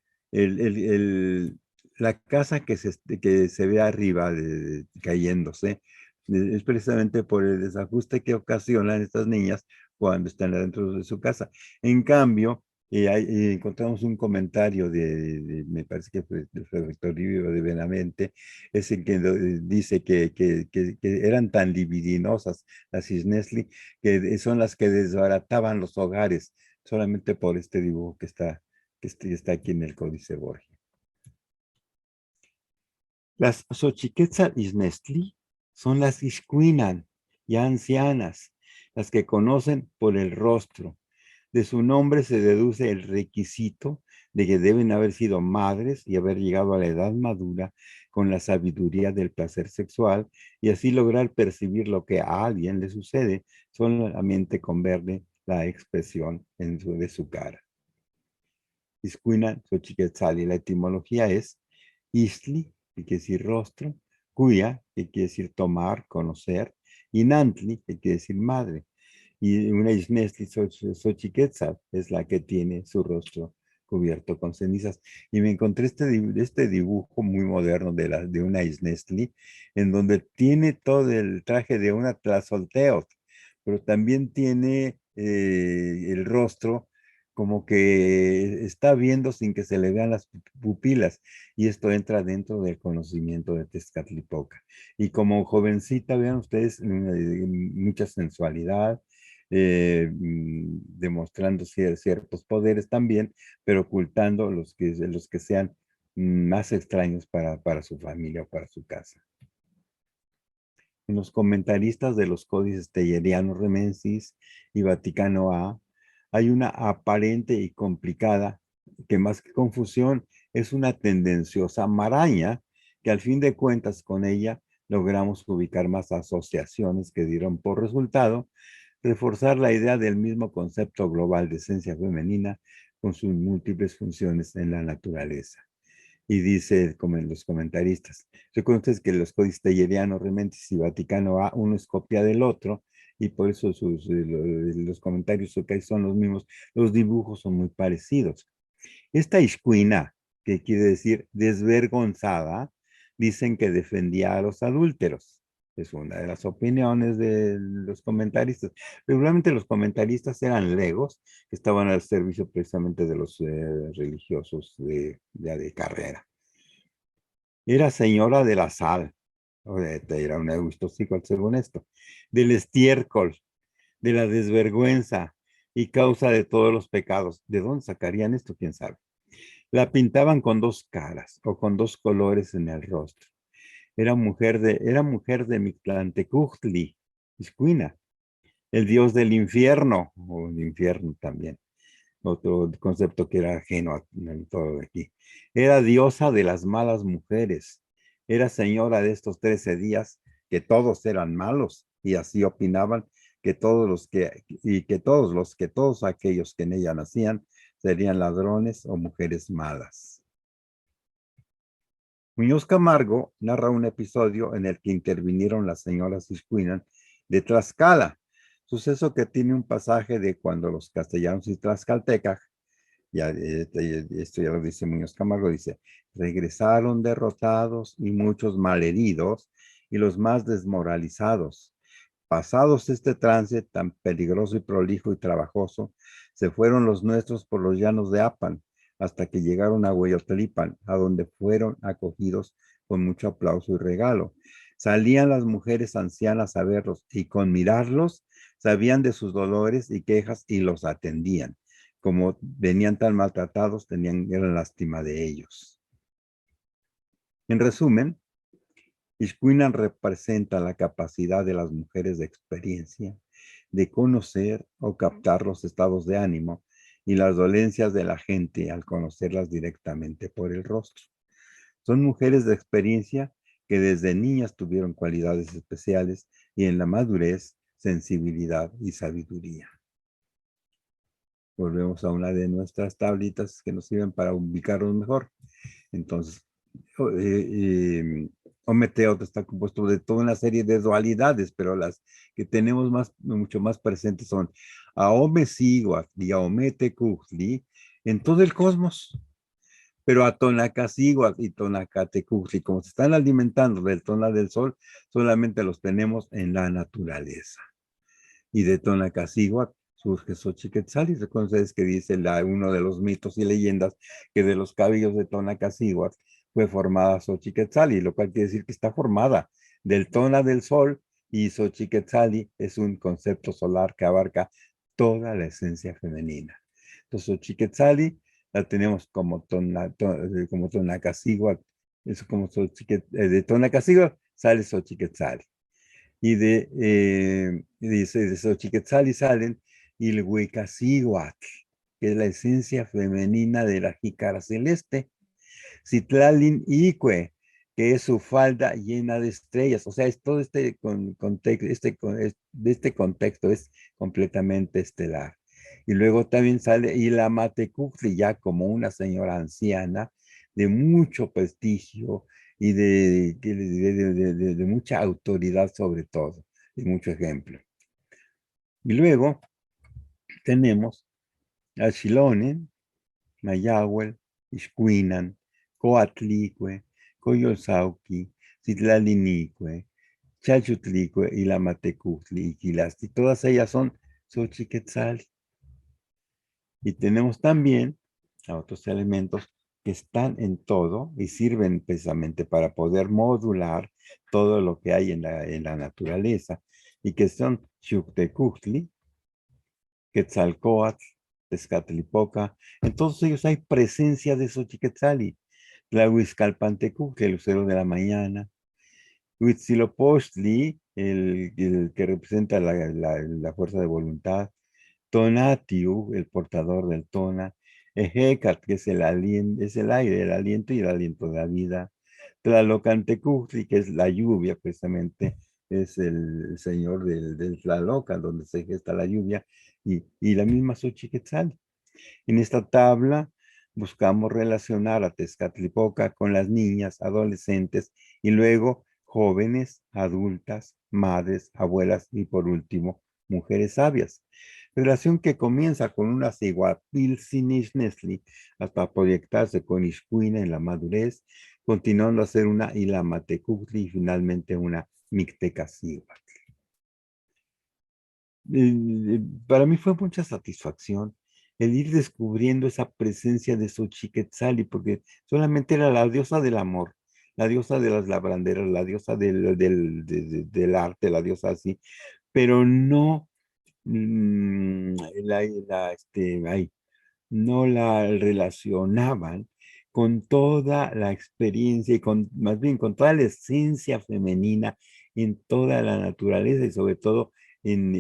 la casa que se ve arriba cayéndose es precisamente por el desajuste que ocasionan estas niñas cuando están dentro de su casa. En cambio, encontramos un comentario me parece que fue de Federico Toribio de Benavente, es el que dice que eran tan libidinosas las Isnesli, que son las que desbarataban los hogares, solamente por este dibujo que está aquí en el Códice Borgia. Las Xochiquetzal Isnesli son las Ixcuinan, ya ancianas, las que conocen por el rostro. De su nombre se deduce el requisito de que deben haber sido madres y haber llegado a la edad madura con la sabiduría del placer sexual y así lograr percibir lo que a alguien le sucede solamente con verle la expresión de su cara. Iscuina Xochiquetzal, la etimología es Isli, que quiere decir rostro, Cuya, que quiere decir tomar, conocer, y Nantli, que quiere decir madre. Y una Isnesli Xochiquetzal es la que tiene su rostro cubierto con cenizas. Y me encontré este dibujo muy moderno de una Isnesli, en donde tiene todo el traje de una Tlazolteotl, pero también tiene el rostro como que está viendo sin que se le vean las pupilas, y esto entra dentro del conocimiento de Tezcatlipoca. Y como jovencita, vean ustedes, mucha sensualidad, demostrando ciertos poderes también, pero ocultando los que sean más extraños para su familia o para su casa. En los comentaristas de los códices Teyeriano Remensis y Vaticano A, hay una aparente y complicada, que más que confusión, es una tendenciosa maraña, que al fin de cuentas con ella logramos ubicar más asociaciones que dieron por resultado reforzar la idea del mismo concepto global de esencia femenina con sus múltiples funciones en la naturaleza. Y dice, como en los comentaristas, recuerden ustedes que los códices tellerianos, Rementis y Vaticano A, uno es copia del otro, y por eso los comentarios que son los mismos, los dibujos son muy parecidos. Esta Ishkuina, que quiere decir desvergonzada, dicen que defendía a los adúlteros. Es una de las opiniones de los comentaristas. Regularmente los comentaristas eran legos que estaban al servicio precisamente de los religiosos de carrera. Era señora de la sal, era un eustóxico según esto, del estiércol, de la desvergüenza y causa de todos los pecados. ¿De dónde sacarían esto? ¿Quién sabe? La pintaban con dos caras o con dos colores en el rostro. Era mujer de Mictlantecutli, Iscuina, el dios del infierno, o el infierno también, otro concepto que era ajeno a todo de aquí. Era diosa de las malas mujeres, era señora de estos 13 días, que todos eran malos, y así opinaban que todos aquellos que en ella nacían serían ladrones o mujeres malas. Muñoz Camargo narra un episodio en el que intervinieron las señoras Iscuinan de Tlaxcala, suceso que tiene un pasaje de cuando los castellanos y tlaxcaltecas, esto ya lo dice Muñoz Camargo, dice, regresaron derrotados y muchos malheridos y los más desmoralizados. Pasados este trance tan peligroso y prolijo y trabajoso, se fueron los nuestros por los llanos de Apan, hasta que llegaron a Hueyotlipan, a donde fueron acogidos con mucho aplauso y regalo. Salían las mujeres ancianas a verlos y con mirarlos sabían de sus dolores y quejas y los atendían. Como venían tan maltratados, eran lástima de ellos. En resumen, Ishkuinan representa la capacidad de las mujeres de experiencia de conocer o captar los estados de ánimo y las dolencias de la gente al conocerlas directamente por el rostro. Son mujeres de experiencia que desde niñas tuvieron cualidades especiales y en la madurez, sensibilidad y sabiduría. Volvemos a una de nuestras tablitas que nos sirven para ubicarnos mejor. Entonces, Ometeot está compuesto de toda una serie de dualidades, pero las que tenemos mucho más presentes son Aome Siguat y Aome Tecujli en todo el cosmos, pero a Tonacasiguat y Tonacatecujli, como se están alimentando del Tona del Sol, solamente los tenemos en la naturaleza. Y de Tonacasiguat surge Xochiquetzali. Recuerden ustedes que dice uno de los mitos y leyendas que de los cabellos de Tonacasiguat fue formada Xochiquetzali, lo cual quiere decir que está formada del Tona del Sol, y Xochiquetzali es un concepto solar que abarca toda la esencia femenina. Entonces, Xochiquetzali la tenemos como Tonacasiguat, es como de Tonacasiguat sale Xochiquetzali. Y de Xochiquetzali salen Ilhuicacíhuatl, que es la esencia femenina de la jícara celeste. Citlalin Icue, que es su falda llena de estrellas. O sea, es todo este contexto, este contexto es completamente estelar. Y luego también sale Ilamatecutli, ya como una señora anciana de mucho prestigio y de mucha autoridad sobre todo, y mucho ejemplo. Y luego tenemos a Xilonen, Mayahuel, Ixcuinan, Coatlicue, Coyolzauqui, Citlalinique, Chalchutlicue y Lamatecutli y Quilasti. Todas ellas son Xochiquetzali. Y tenemos también a otros elementos que están en todo y sirven precisamente para poder modular todo lo que hay en la naturaleza, y que son Xuctecutli, Quetzalcóatl, Tezcatlipoca. En todos ellos hay presencia de Xochiquetzali. Tlahuizcalpantecutli, el lucero de la mañana. Huitzilopochtli, el que representa la fuerza de voluntad. Tonatiu, el portador del Tona. Ejecat, que es el aire, el aliento y el aliento de la vida. Tlalocantecutli, que es la lluvia, precisamente, es el señor del Tlalocan, donde se gesta la lluvia, y la misma Xochiquetzali. En esta tabla buscamos relacionar a Tezcatlipoca con las niñas, adolescentes y luego jóvenes, adultas, madres, abuelas y por último, mujeres sabias. Relación que comienza con una Siguapilcinixnesli hasta proyectarse con Ixcuina en la madurez, continuando a ser una Ilamatecutli y finalmente una Mictecacíhuatl. Para mí fue mucha satisfacción el ir descubriendo esa presencia de Xochiquetzali, porque solamente era la diosa del amor, la diosa de las labranderas, la diosa del arte, la diosa así, pero no no la relacionaban con toda la experiencia y más bien con toda la esencia femenina en toda la naturaleza y sobre todo en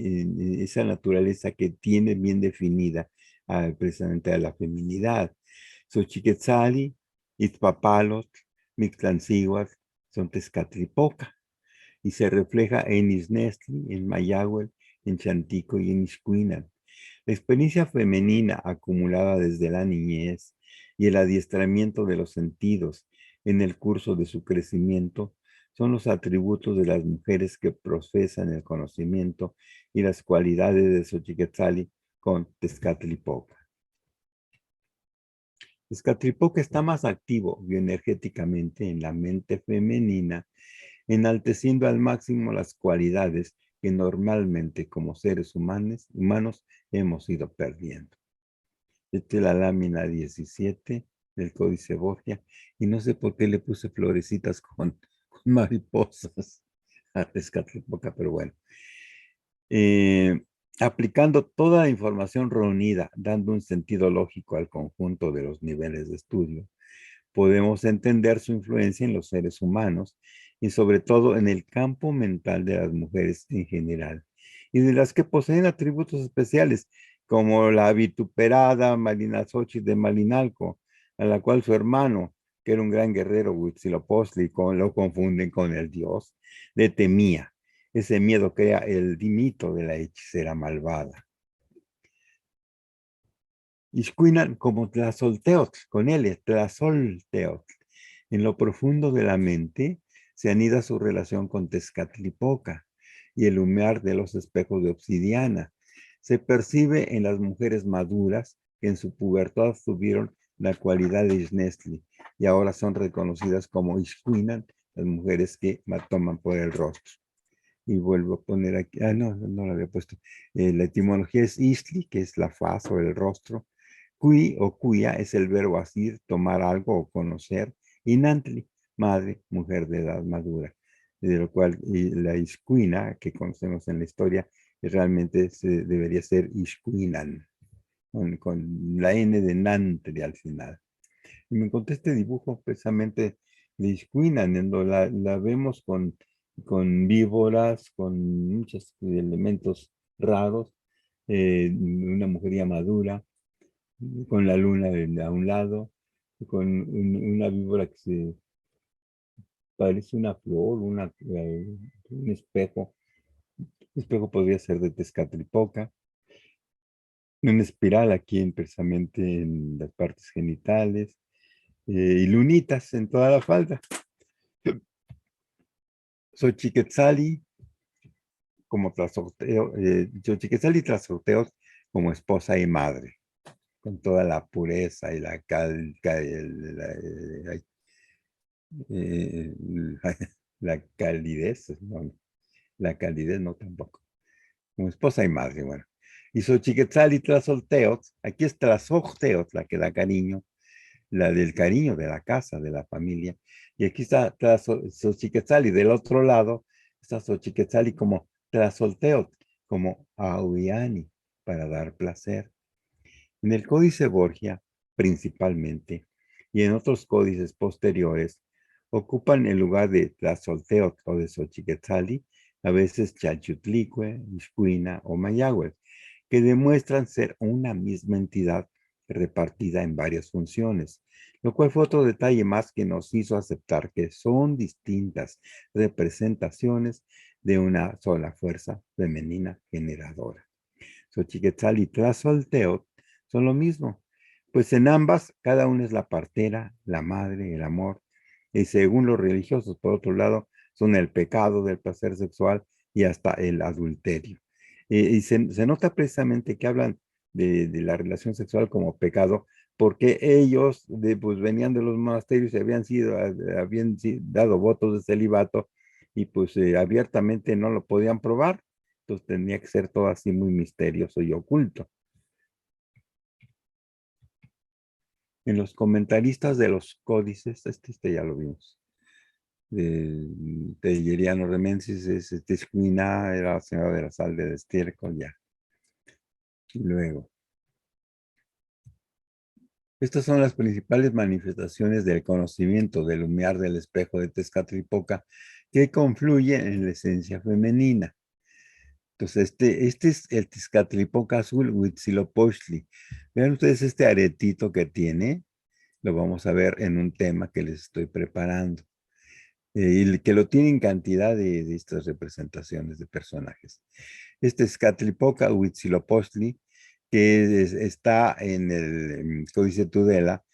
esa naturaleza que tiene bien definida precisamente a la feminidad. Xochiquetzali, Itzpapalot, Mictlancíhuatl, son Tezcatlipoca y se refleja en Isnestli, en Mayagüel, en Chantico y en Ixcuinal. La experiencia femenina acumulada desde la niñez y el adiestramiento de los sentidos en el curso de su crecimiento son los atributos de las mujeres que profesan el conocimiento y las cualidades de Xochiquetzali con Tezcatlipoca. Tezcatlipoca está más activo bioenergéticamente en la mente femenina, enalteciendo al máximo las cualidades que normalmente como seres humanos hemos ido perdiendo. Esta es la lámina 17 del Códice Borgia y no sé por qué le puse florecitas con mariposas a Tezcatlipoca, pero bueno. Aplicando toda la información reunida, dando un sentido lógico al conjunto de los niveles de estudio, podemos entender su influencia en los seres humanos y sobre todo en el campo mental de las mujeres en general y de las que poseen atributos especiales como la vituperada Malinaxochitl de Malinalco, a la cual su hermano, que era un gran guerrero Huitzilopochtli, lo confunden con el dios, le temía. Ese miedo crea el mito de la hechicera malvada. Ixcuinan como Tlazolteotl, con L, Tlazolteotl. En lo profundo de la mente se anida su relación con Tezcatlipoca y el humear de los espejos de obsidiana. Se percibe en las mujeres maduras que en su pubertad tuvieron la cualidad de Isnestli y ahora son reconocidas como Ixcuinan, las mujeres que toman por el rostro. Y vuelvo a poner aquí, no lo había puesto. La etimología es Istli, que es la faz o el rostro. Cui o cuya es el verbo asir, tomar algo o conocer. Y Nantli, madre, mujer de edad madura. De lo cual la Ixcuina, que conocemos en la historia, realmente debería ser Ixcuinan, con la N de Nantli al final. Y me encontré este dibujo precisamente de Ixcuinan, en donde la vemos con víboras, con muchos elementos raros, una mujer ya madura, con la luna a un lado, con una víbora que se parece una flor, un espejo. El espejo podría ser de Tezcatlipoca. Una espiral aquí precisamente en las partes genitales. Y lunitas en toda la falda. Xochiquetzali como Xochiquetzali tras sorteos como esposa y madre, con toda la pureza y eh, la calidez, no, la calidez no tampoco, como esposa y madre, bueno. Y Xochiquetzali tras sorteos, aquí es tras la que da cariño, la del cariño de la casa, de la familia. Y aquí está Xochiquetzali del otro lado, está Xochiquetzali como Tlazolteotl, como Auiani, para dar placer. En el Códice Borgia, principalmente, y en otros códices posteriores, ocupan el lugar de Tlazolteotl o de Xochiquetzali, a veces Chalchutlicue, Ixcuina o Mayagüel, que demuestran ser una misma entidad repartida en varias funciones, lo cual fue otro detalle más que nos hizo aceptar que son distintas representaciones de una sola fuerza femenina generadora. Xochiquetzali y Tlazolteotl son lo mismo, Pues en ambas, cada una es la partera, la madre, el amor. Y según los religiosos, por otro lado, son el pecado del placer sexual y hasta el adulterio. Y se nota precisamente que hablan de la relación sexual como pecado, porque ellos pues, venían de los monasterios y dado votos de celibato y pues abiertamente no lo podían probar. Entonces tenía que ser todo así muy misterioso y oculto. En los comentaristas de los códices, este ya lo vimos. Teileriano Remensis es Tiscuina, era la señora de la sal de estiércol, ya. Y luego, estas son las principales manifestaciones del conocimiento del humear del espejo de Tezcatlipoca que confluye en la esencia femenina. Entonces, este es el Tezcatlipoca azul Huitzilopochtli. Vean ustedes este aretito que tiene, lo vamos a ver en un tema que les estoy preparando. Y que lo tiene en cantidad de estas representaciones de personajes. Este es Catlipoca Huitzilopochtli, que está en el Códice Tudela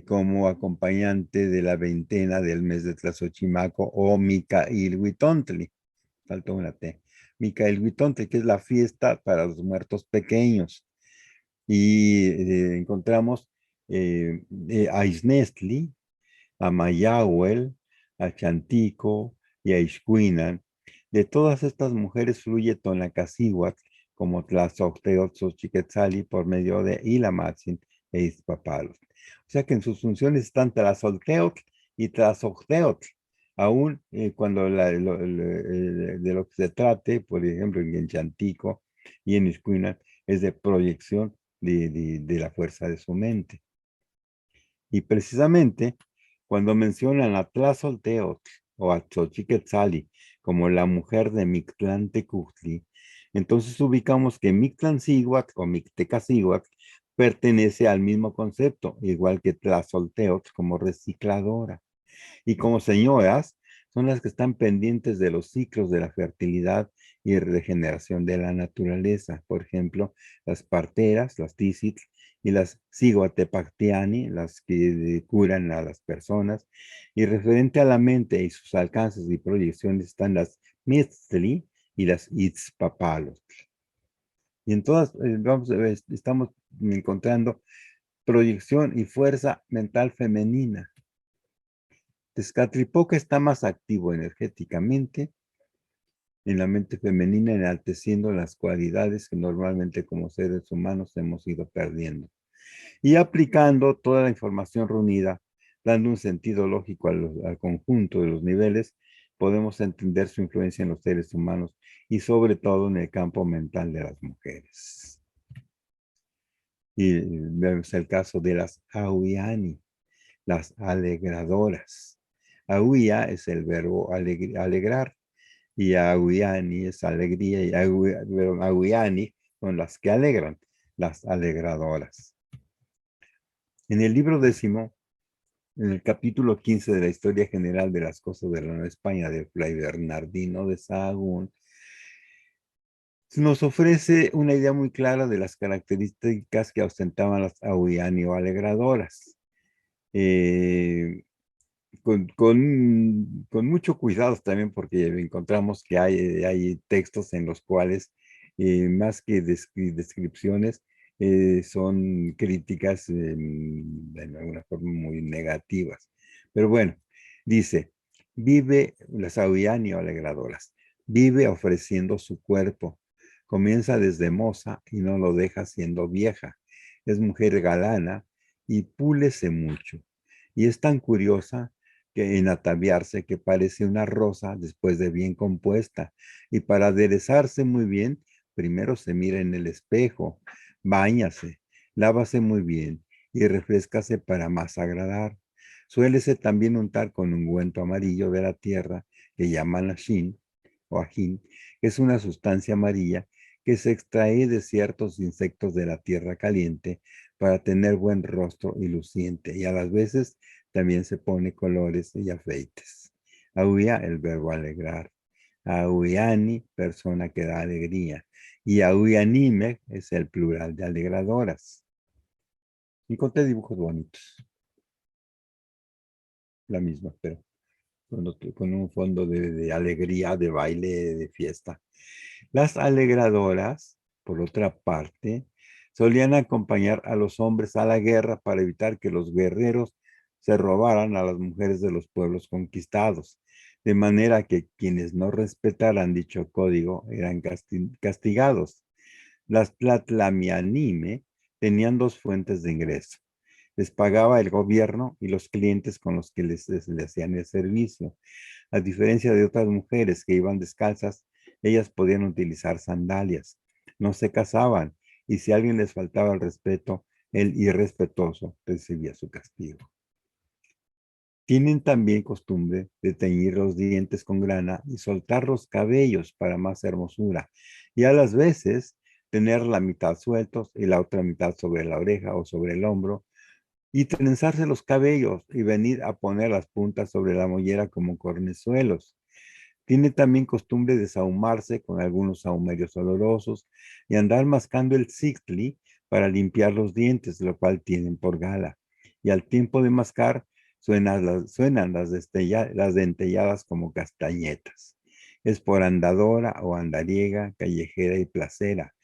como acompañante de la veintena del mes de Tlazochimaco o Micailhuitontli. Faltó una T. Micailhuitontli, que es la fiesta para los muertos pequeños. Y encontramos a Isnestli, a Mayahuel, a Chantico y a Ixcuinan. De todas estas mujeres fluye Tonacacíhuatl como Tlazocteotl por medio de Ilamatzin e Izpapalos. O sea que en sus funciones están Tlazolteotl y Tlazocteotl. Aún cuando de lo que se trate, por ejemplo, en Chantico y en Ixcuinan, es de proyección de la fuerza de su mente. Y precisamente cuando mencionan a Tlazolteotl o a Xochiquetzali como la mujer de Mictlán Tecutli, entonces ubicamos que Mictlancíhuatl o Mictecacíhuatl pertenece al mismo concepto, igual que Tlazolteotl como recicladora. Y como señoras, son las que están pendientes de los ciclos de la fertilidad y regeneración de la naturaleza. Por ejemplo, las parteras, las tisitl, y las ciguatepactiani, las que curan a las personas. Y referente a la mente y sus alcances y proyecciones están las mitzli y las itzpapalos. Y en todas, estamos encontrando proyección y fuerza mental femenina. Tezcatlipoca está más activo energéticamente en la mente femenina, enalteciendo las cualidades que normalmente como seres humanos hemos ido perdiendo. Y aplicando toda la información reunida, dando un sentido lógico al conjunto de los niveles, podemos entender su influencia en los seres humanos y sobre todo en el campo mental de las mujeres. Y vemos el caso de las Auyani, las alegradoras. Auya es el verbo alegrar y Auyani es alegría y Auyani son las que alegran, las alegradoras. En el libro 10, en el capítulo 15 de la Historia General de las Cosas de la Nueva España de Fray Bernardino de Sahagún, nos ofrece una idea muy clara de las características que ostentaban las Auyani o alegradoras. Con mucho cuidado también porque encontramos que hay textos en los cuales más que descripciones son críticas de alguna forma muy negativas. Pero bueno, dice, vive, las Auyani o alegradoras, vive ofreciendo su cuerpo, comienza desde moza y no lo deja siendo vieja, es mujer galana y púlese mucho. Y es tan curiosa que en ataviarse que parece una rosa después de bien compuesta. Y para aderezarse muy bien, primero se mira en el espejo, báñase, lávase muy bien y refrescase para más agradar. Suélese también untar con ungüento amarillo de la tierra que llaman ashin o ajín, que es una sustancia amarilla que se extrae de ciertos insectos de la tierra caliente para tener buen rostro y luciente, y a las veces también se pone colores y afeites. Auya, el verbo alegrar. Auyani, persona que da alegría. Y auyanime es el plural de alegradoras. Encontré dibujos bonitos. La misma, pero con un fondo de alegría, de baile, de fiesta. Las alegradoras, por otra parte, solían acompañar a los hombres a la guerra para evitar que los guerreros se robaran a las mujeres de los pueblos conquistados, de manera que quienes no respetaran dicho código eran castigados. Las tlatlamianime tenían dos fuentes de ingreso. Les pagaba el gobierno y los clientes con los que les hacían el servicio. A diferencia de otras mujeres que iban descalzas, ellas podían utilizar sandalias. No se casaban y si a alguien les faltaba el respeto, el irrespetuoso recibía su castigo. Tienen también costumbre de teñir los dientes con grana y soltar los cabellos para más hermosura. Y a las veces tener la mitad sueltos y la otra mitad sobre la oreja o sobre el hombro y trenzarse los cabellos y venir a poner las puntas sobre la mollera como cornezuelos. Tiene también costumbre de sahumarse con algunos sahumerios olorosos y andar mascando el tzictli para limpiar los dientes, lo cual tienen por gala. Y al tiempo de mascar, suenan las dentelladas como castañetas. Es por andadora o andariega, callejera y placera.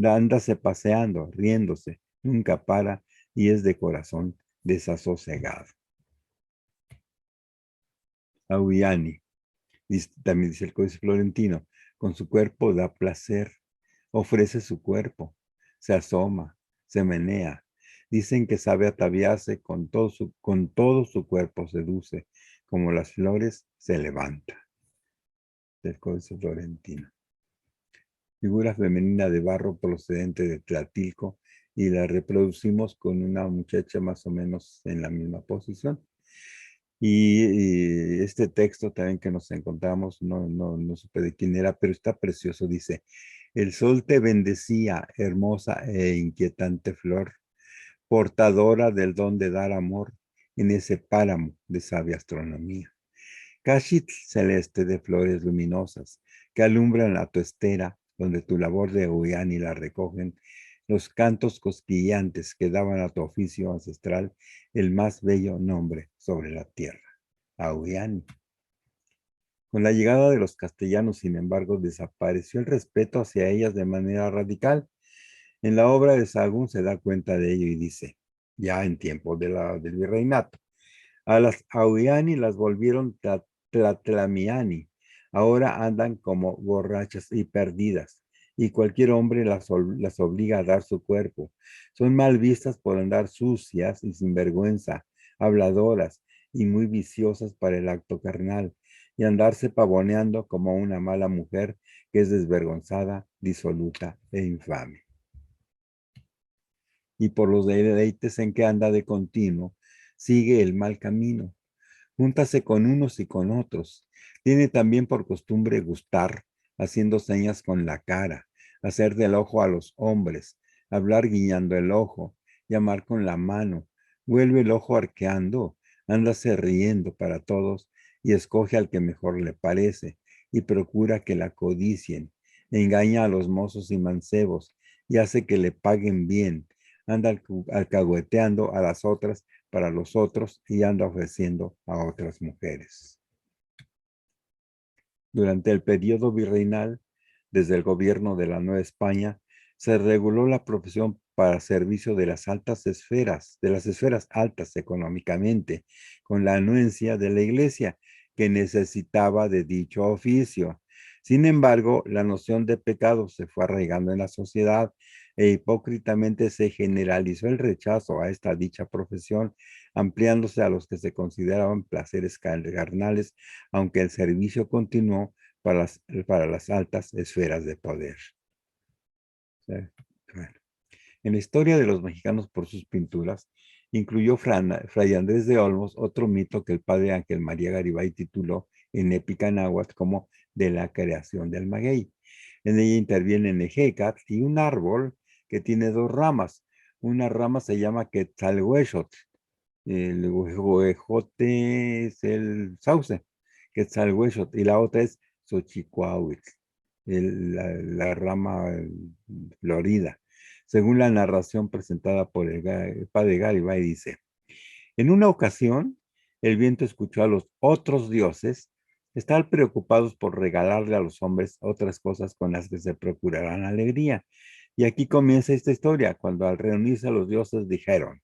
Ándase paseando, riéndose, nunca para y es de corazón desasosegado. Auyani. También dice el Códice Florentino, con su cuerpo da placer, ofrece su cuerpo, se asoma, se menea. Dicen que sabe ataviarse con todo su cuerpo, seduce, como las flores se levanta. Del Códice Florentino. Figura femenina de barro procedente de Tlatilco y la reproducimos con una muchacha más o menos en la misma posición. Y este texto también que nos encontramos, no supe de quién era, pero está precioso. Dice, el sol te bendecía, hermosa e inquietante flor, portadora del don de dar amor en ese páramo de sabia astronomía. Cachitl celeste de flores luminosas que alumbran a tu estera, donde tu labor de Auyani la recogen, los cantos cosquillantes que daban a tu oficio ancestral el más bello nombre sobre la tierra, Auyani. Con la llegada de los castellanos, sin embargo, desapareció el respeto hacia ellas de manera radical. En la obra de Sahagún se da cuenta de ello y dice, ya en tiempo del virreinato, a las Auyani las volvieron tlatlamiani. Ahora andan como borrachas y perdidas, y cualquier hombre las obliga a dar su cuerpo. Son mal vistas por andar sucias y sin vergüenza, habladoras y muy viciosas para el acto carnal, y andarse pavoneando como una mala mujer que es desvergonzada, disoluta e infame. Y por los deleites en que anda de continuo, sigue el mal camino. Júntase con unos y con otros. Tiene también por costumbre gustar, haciendo señas con la cara, hacer del ojo a los hombres, hablar guiñando el ojo, llamar con la mano, vuelve el ojo arqueando, ándase riendo para todos y escoge al que mejor le parece y procura que la codicien, engaña a los mozos y mancebos y hace que le paguen bien, anda alcahueteando a las otras para los otros y anda ofreciendo a otras mujeres. Durante el periodo virreinal, desde el gobierno de la Nueva España, se reguló la profesión para servicio de las altas esferas, de las esferas altas económicamente, con la anuencia de la Iglesia, que necesitaba de dicho oficio. Sin embargo, la noción de pecado se fue arraigando en la sociedad e hipócritamente se generalizó el rechazo a esta dicha profesión, ampliándose a los que se consideraban placeres carnales, aunque el servicio continuó para las altas esferas de poder. Bueno, en la historia de los mexicanos por sus pinturas, incluyó Fray Andrés de Olmos otro mito que el padre Ángel María Garibay tituló en épica náhuatl como de la creación del maguey. En ella intervienen Ejecatl y un árbol que tiene dos ramas. Una rama se llama Quetzalhuéxotl. El huejote es el sauce, Quetzalhuéxotl, y la otra es Xochicuauitl, la rama florida. según la narración presentada por el padre Garibay, dice: en una ocasión, el viento escuchó a los otros dioses estar preocupados por regalarle a los hombres otras cosas con las que se procurarán alegría. Y aquí comienza esta historia, cuando al reunirse los dioses dijeron,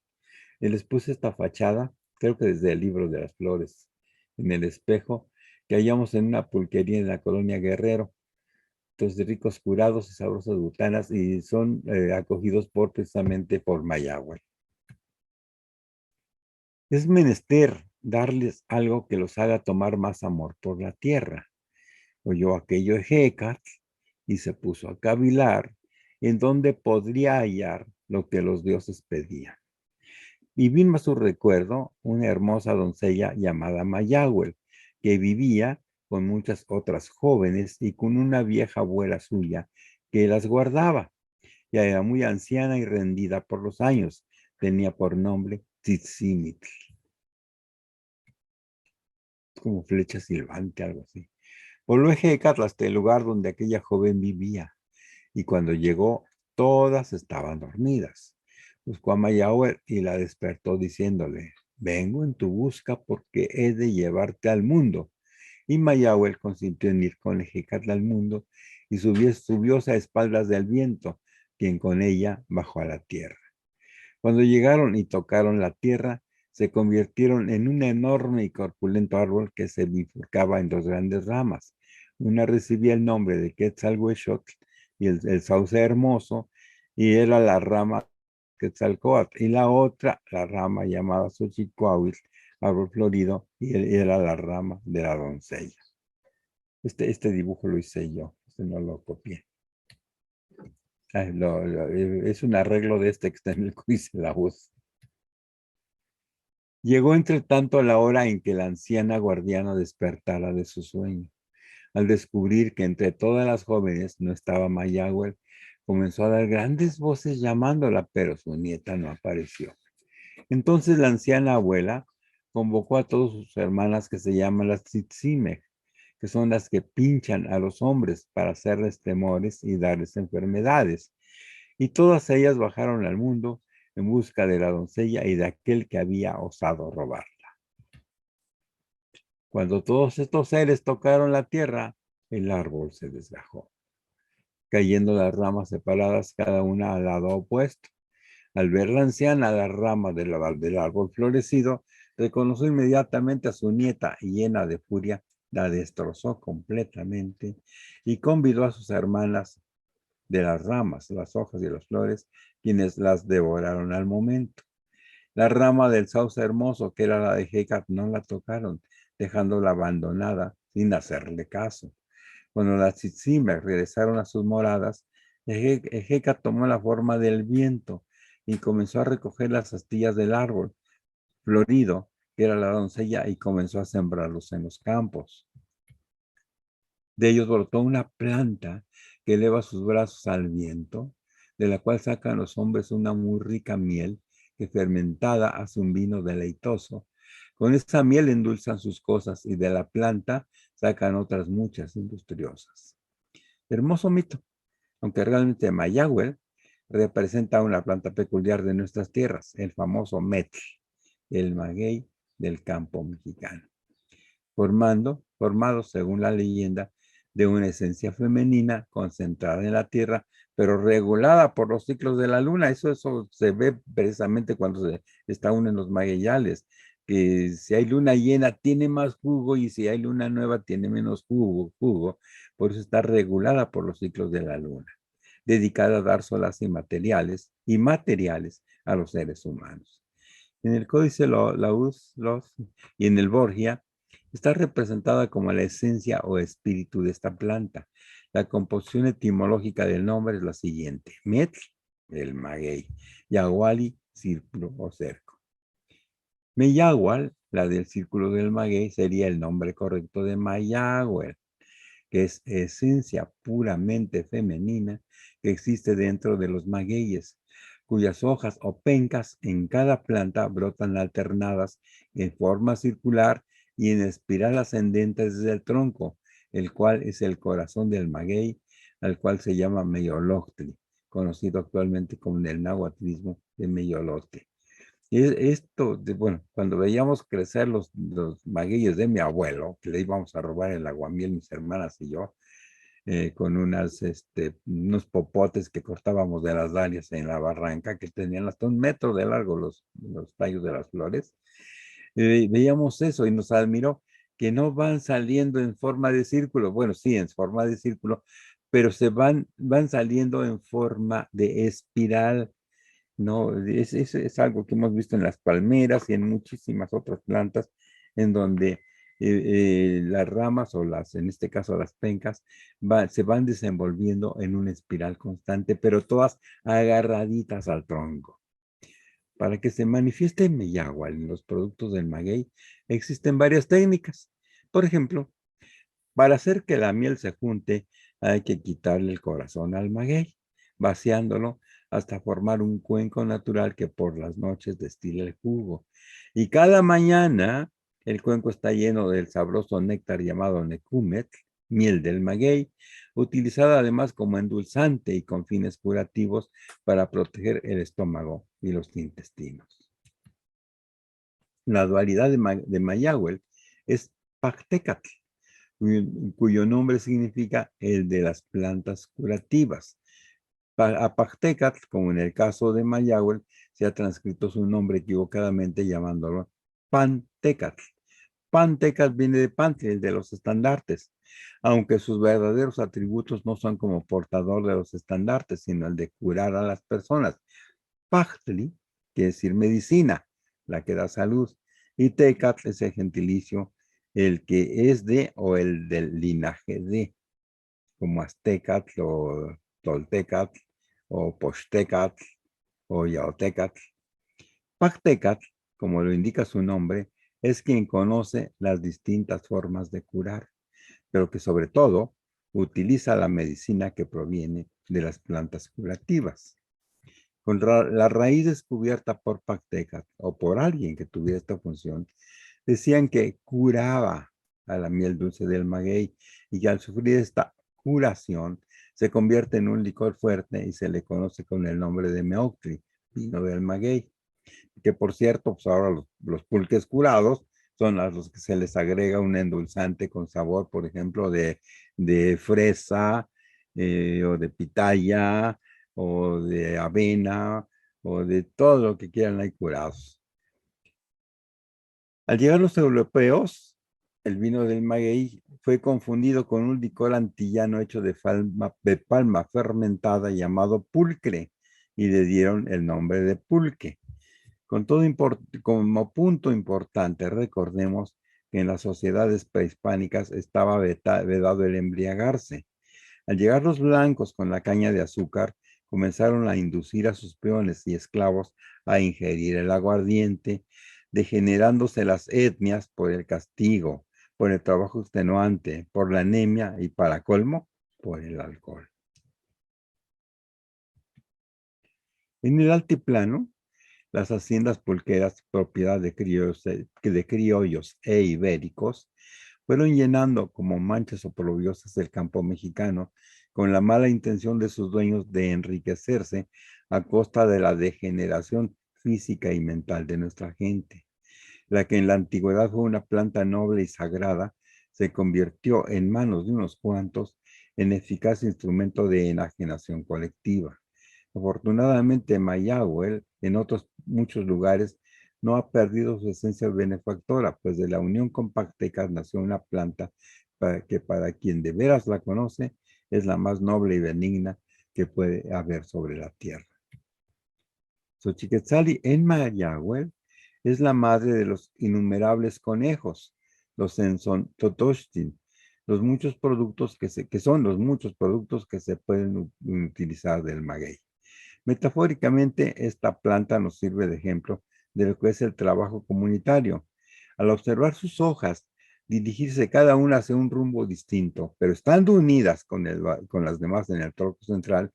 y les puse esta fachada, creo que desde el libro de las flores, en el espejo, que hallamos en una pulquería en la colonia Guerrero. Entonces, de ricos curados y sabrosas butanas, y son acogidos precisamente por Mayagüe. Es menester darles algo que los haga tomar más amor por la tierra. Oyó aquello Hecatl y se puso a cavilar en donde podría hallar lo que los dioses pedían. Y vino a su recuerdo una hermosa doncella llamada Mayagüe, que vivía con muchas otras jóvenes y con una vieja abuela suya que las guardaba. Ya era muy anciana y rendida por los años. Tenía por nombre Tzitzimmitl, como flecha silbante, algo así. Volvió Hecatl hasta el lugar donde aquella joven vivía, y cuando llegó, todas estaban dormidas. Buscó a Mayagüe y la despertó diciéndole: vengo en tu busca porque he de llevarte al mundo. Y Mayagüe consintió en ir con Hecatl al mundo y subióse a espaldas del viento, quien con ella bajó a la tierra. Cuando llegaron y tocaron la tierra, se convirtieron en un enorme y corpulento árbol que se bifurcaba en dos grandes ramas. Una recibía el nombre de Quetzalhuehuetl y el sauce hermoso, y era la rama Quetzalcóatl, y la otra, la rama llamada Xochitl, árbol florido, y era la rama de la doncella. Este dibujo lo hice yo, no lo copié. Es un arreglo de este que está en el Códice de la Voz. Llegó entre tanto la hora en que la anciana guardiana despertara de su sueño. Al descubrir que entre todas las jóvenes no estaba Mayagüe, comenzó a dar grandes voces llamándola, pero su nieta no apareció. Entonces la anciana abuela convocó a todas sus hermanas, que se llaman las Tzitzimeh, que son las que pinchan a los hombres para hacerles temores y darles enfermedades. Y todas ellas bajaron al mundo en busca de la doncella y de aquel que había osado robarla. Cuando todos estos seres tocaron la tierra, el árbol se desgajó, cayendo las ramas separadas, cada una al lado opuesto. Al ver la anciana la rama del árbol florecido, reconoció inmediatamente a su nieta y, llena de furia, la destrozó completamente y convidó a sus hermanas de las ramas, las hojas y las flores, quienes las devoraron al momento. La rama del sauce hermoso, que era la de Hecatl, no la tocaron, dejándola abandonada sin hacerle caso. Cuando las Tzitzimeh regresaron a sus moradas, Hecatl tomó la forma del viento y comenzó a recoger las astillas del árbol florido, que era la doncella, y comenzó a sembrarlos en los campos. De ellos brotó una planta que eleva sus brazos al viento, de la cual sacan los hombres una muy rica miel, que fermentada hace un vino deleitoso. Con esa miel endulzan sus cosas, y de la planta sacan otras muchas industriosas. Hermoso mito, aunque realmente Mayagüe representa una planta peculiar de nuestras tierras, el famoso metl, el maguey del campo mexicano, formado según la leyenda de una esencia femenina concentrada en la tierra, pero regulada por los ciclos de la luna. Eso se ve precisamente cuando está uno en los magueyales, que si hay luna llena tiene más jugo y si hay luna nueva tiene menos jugo. Por eso está regulada por los ciclos de la luna, dedicada a dar solas y materiales a los seres humanos. En el Códice Laus y en el Borgia está representada como la esencia o espíritu de esta planta. La composición etimológica del nombre es la siguiente: Metl, el maguey; Yaguali, círculo o cerco. Meyagual, la del círculo del maguey, sería el nombre correcto de Mayagüe, que es esencia puramente femenina que existe dentro de los magueyes, cuyas hojas o pencas en cada planta brotan alternadas en forma circular y en espiral ascendente desde el tronco, el cual es el corazón del maguey, al cual se llama Meyoloctli, conocido actualmente como el nahuatlismo de Meyolote. Y bueno, cuando veíamos crecer los magueyes de mi abuelo, que le íbamos a robar el aguamiel mis hermanas y yo, con unos popotes que cortábamos de las dalias en la barranca, que tenían hasta 1 metro de largo los tallos de las flores. Veíamos eso y nos admiró que no van saliendo en forma de círculo. Bueno, sí, en forma de círculo, pero van saliendo en forma de espiral. No, es algo que hemos visto en las palmeras y en muchísimas otras plantas, en donde las ramas en este caso las pencas, se van desenvolviendo en una espiral constante, pero todas agarraditas al tronco. Para que se manifieste Meyagua en los productos del maguey, existen varias técnicas. Por ejemplo, para hacer que la miel se junte, hay que quitarle el corazón al maguey, vaciándolo hasta formar un cuenco natural que por las noches destila el jugo. Y cada mañana el cuenco está lleno del sabroso néctar llamado necumet, miel del maguey, utilizada además como endulzante y con fines curativos para proteger el estómago y los intestinos. La dualidad de Mayahuel es Pactecatl, cuyo nombre significa el de las plantas curativas. A Pactecatl, como en el caso de Mayahuel, se ha transcrito su nombre equivocadamente llamándolo Pantecatl. Pantecatl viene de Pantli, el de los estandartes, aunque sus verdaderos atributos no son como portador de los estandartes, sino el de curar a las personas. Pachtli quiere decir medicina, la que da salud, y Tecatl es el gentilicio, el que es de o el del linaje de, como Aztecatl o Toltecatl o Pochtecatl o Yaotecatl. Pactecatl, como lo indica su nombre, es quien conoce las distintas formas de curar, pero que sobre todo utiliza la medicina que proviene de las plantas curativas. Con la raíz descubierta por Pactecatl o por alguien que tuviera esta función, decían que curaba a la miel dulce del maguey y que al sufrir esta curación se convierte en un licor fuerte y se le conoce con el nombre de meoctli, vino del maguey. Que por cierto, pues ahora los pulques curados son a los que se les agrega un endulzante con sabor, por ejemplo, de fresa o de pitaya o de avena o de todo lo que quieran hay curados. Al llegar los europeos, el vino del maguey fue confundido con un licor antillano hecho de palma fermentada llamado pulcre y le dieron el nombre de pulque. Como punto importante, recordemos que en las sociedades prehispánicas estaba vedado el embriagarse. Al llegar los blancos con la caña de azúcar, comenzaron a inducir a sus peones y esclavos a ingerir el aguardiente, degenerándose las etnias por el castigo, por el trabajo extenuante, por la anemia y, para colmo, por el alcohol. En el altiplano, las haciendas pulqueras, propiedad de criollos e ibéricos, fueron llenando como manchas oprobiosas el campo mexicano con la mala intención de sus dueños de enriquecerse a costa de la degeneración física y mental de nuestra gente. La que en la antigüedad fue una planta noble y sagrada, se convirtió en manos de unos cuantos en eficaz instrumento de enajenación colectiva. Afortunadamente, Mayahuel, en otros muchos lugares, no ha perdido su esencia benefactora, pues de la unión con Pactecatl nació una planta que para quien de veras la conoce, es la más noble y benigna que puede haber sobre la tierra. Xochiquetzali en Mayahuel es la madre de los innumerables conejos, los enzontotochtin, los muchos productos que son los muchos productos que se pueden utilizar del maguey. Metafóricamente, esta planta nos sirve de ejemplo de lo que es el trabajo comunitario. Al observar sus hojas, dirigirse cada una hacia un rumbo distinto, pero estando unidas con las demás en el tronco central,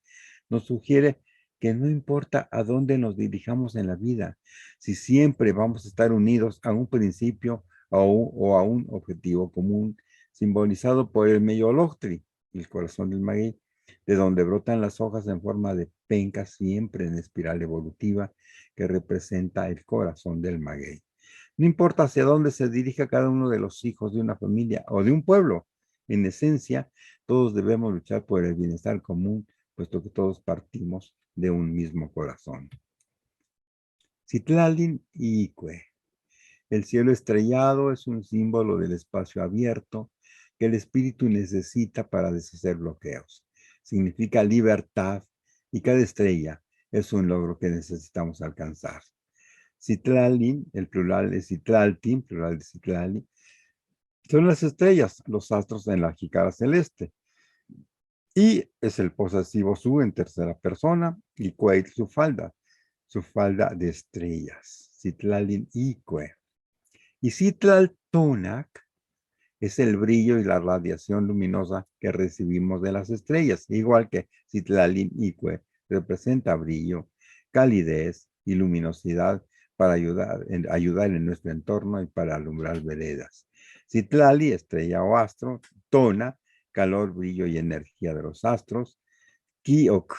nos sugiere que no importa a dónde nos dirijamos en la vida, si siempre vamos a estar unidos a un principio o a un objetivo común, simbolizado por el Meyoloctli, el corazón del maguey, de donde brotan las hojas en forma de penca, siempre en espiral evolutiva, que representa el corazón del maguey. No importa hacia dónde se dirija cada uno de los hijos de una familia o de un pueblo, en esencia, todos debemos luchar por el bienestar común, puesto que todos partimos de un mismo corazón. Citlalin Icue. El cielo estrellado es un símbolo del espacio abierto que el espíritu necesita para deshacer bloqueos. Significa libertad y cada estrella es un logro que necesitamos alcanzar. Citlalin, el plural es Citlaltin, plural de Citlali, son las estrellas, los astros en la jícara celeste. Y es el posesivo su en tercera persona y Cueit su falda de estrellas. Citlalin Icue. Y Citlaltonac es el brillo y la radiación luminosa que recibimos de las estrellas, igual que Citlalin Icue representa brillo, calidez y luminosidad para ayudar en nuestro entorno y para alumbrar veredas. Citlali, estrella o astro, Tona, calor, brillo y energía de los astros. Kiok,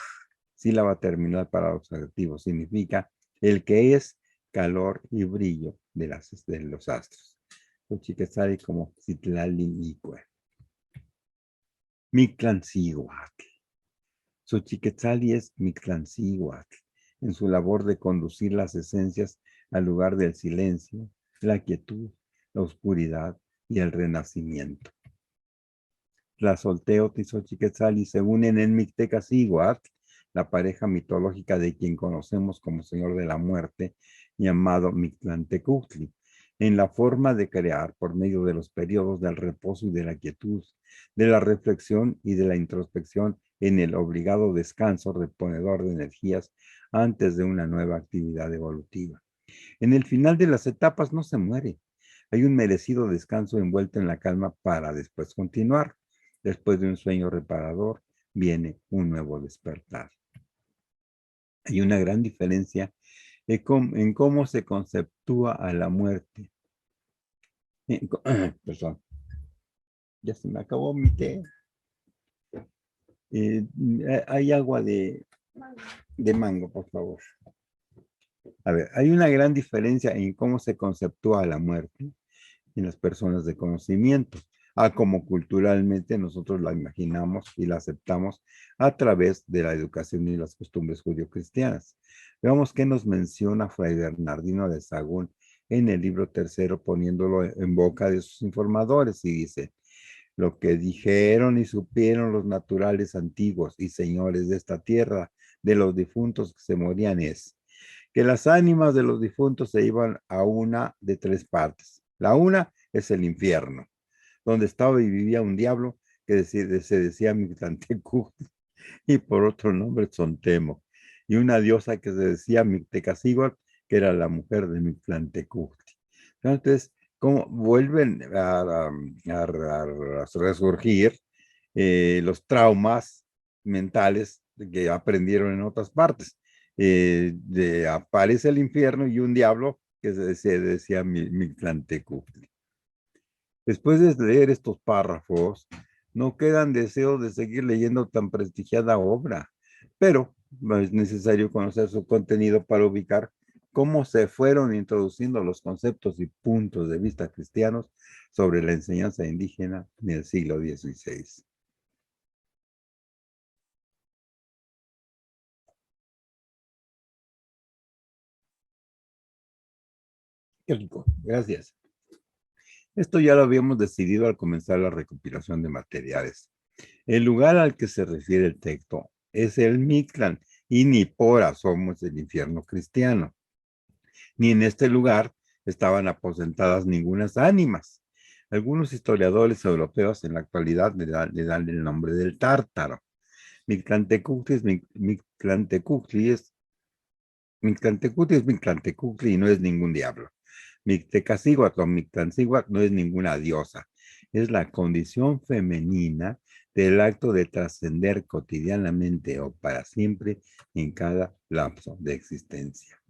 sílaba terminal para los adjetivos, significa el que es calor y brillo de los astros. Xochiquetzali como Citlalin Icue. Mictlantzíhuatl. Xochiquetzali es Mictlantzíhuatl en su labor de conducir las esencias al lugar del silencio, la quietud, la oscuridad y el renacimiento. Tlazolteotl y Xochiquetzali se unen en Mictecacihuatl, la pareja mitológica de quien conocemos como Señor de la Muerte, llamado Mictlantecuhtli, en la forma de crear por medio de los periodos del reposo y de la quietud, de la reflexión y de la introspección en el obligado descanso reponedor de energías antes de una nueva actividad evolutiva. En el final de las etapas no se muere. Hay un merecido descanso envuelto en la calma para después continuar. Después de un sueño reparador, viene un nuevo despertar. Hay una gran diferencia en cómo se conceptúa a la muerte. Perdón. Ya se me acabó mi té. Hay agua de mango, por favor. A ver, hay una gran diferencia en cómo se conceptúa a la muerte en las personas de conocimiento, a como culturalmente nosotros la imaginamos y la aceptamos a través de la educación y las costumbres judio-cristianas. Veamos qué nos menciona Fray Bernardino de Sahagún en el libro tercero, poniéndolo en boca de sus informadores, y dice: lo que dijeron y supieron los naturales antiguos y señores de esta tierra de los difuntos que se morían es que las ánimas de los difuntos se iban a una de tres partes. La una es el infierno, donde estaba y vivía un diablo que se decía Mictlantecuhtli, y por otro nombre Tzontemo, y una diosa que se decía Mictecacihuatl, que era la mujer de Mictlantecuhtli. Entonces, ¿cómo vuelven a resurgir los traumas mentales que aprendieron en otras partes? Aparece el infierno y un diablo que se decía Mictlantecuhtli. Después de leer estos párrafos, no quedan deseos de seguir leyendo tan prestigiada obra, pero es necesario conocer su contenido para ubicar cómo se fueron introduciendo los conceptos y puntos de vista cristianos sobre la enseñanza indígena en el siglo XVI. Qué rico, gracias. Esto ya lo habíamos decidido al comenzar la recopilación de materiales. El lugar al que se refiere el texto es el Mictlán, y ni por asomo es el infierno cristiano. Ni en este lugar estaban aposentadas ningunas ánimas. Algunos historiadores europeos en la actualidad le dan el nombre del Tártaro. Mictlantecuhtli es Mictlantecuhtli y no es ningún diablo. Mictecacihuatl o Mictlantzíhuatl no es ninguna diosa. Es la condición femenina del acto de trascender cotidianamente o para siempre en cada lapso de existencia.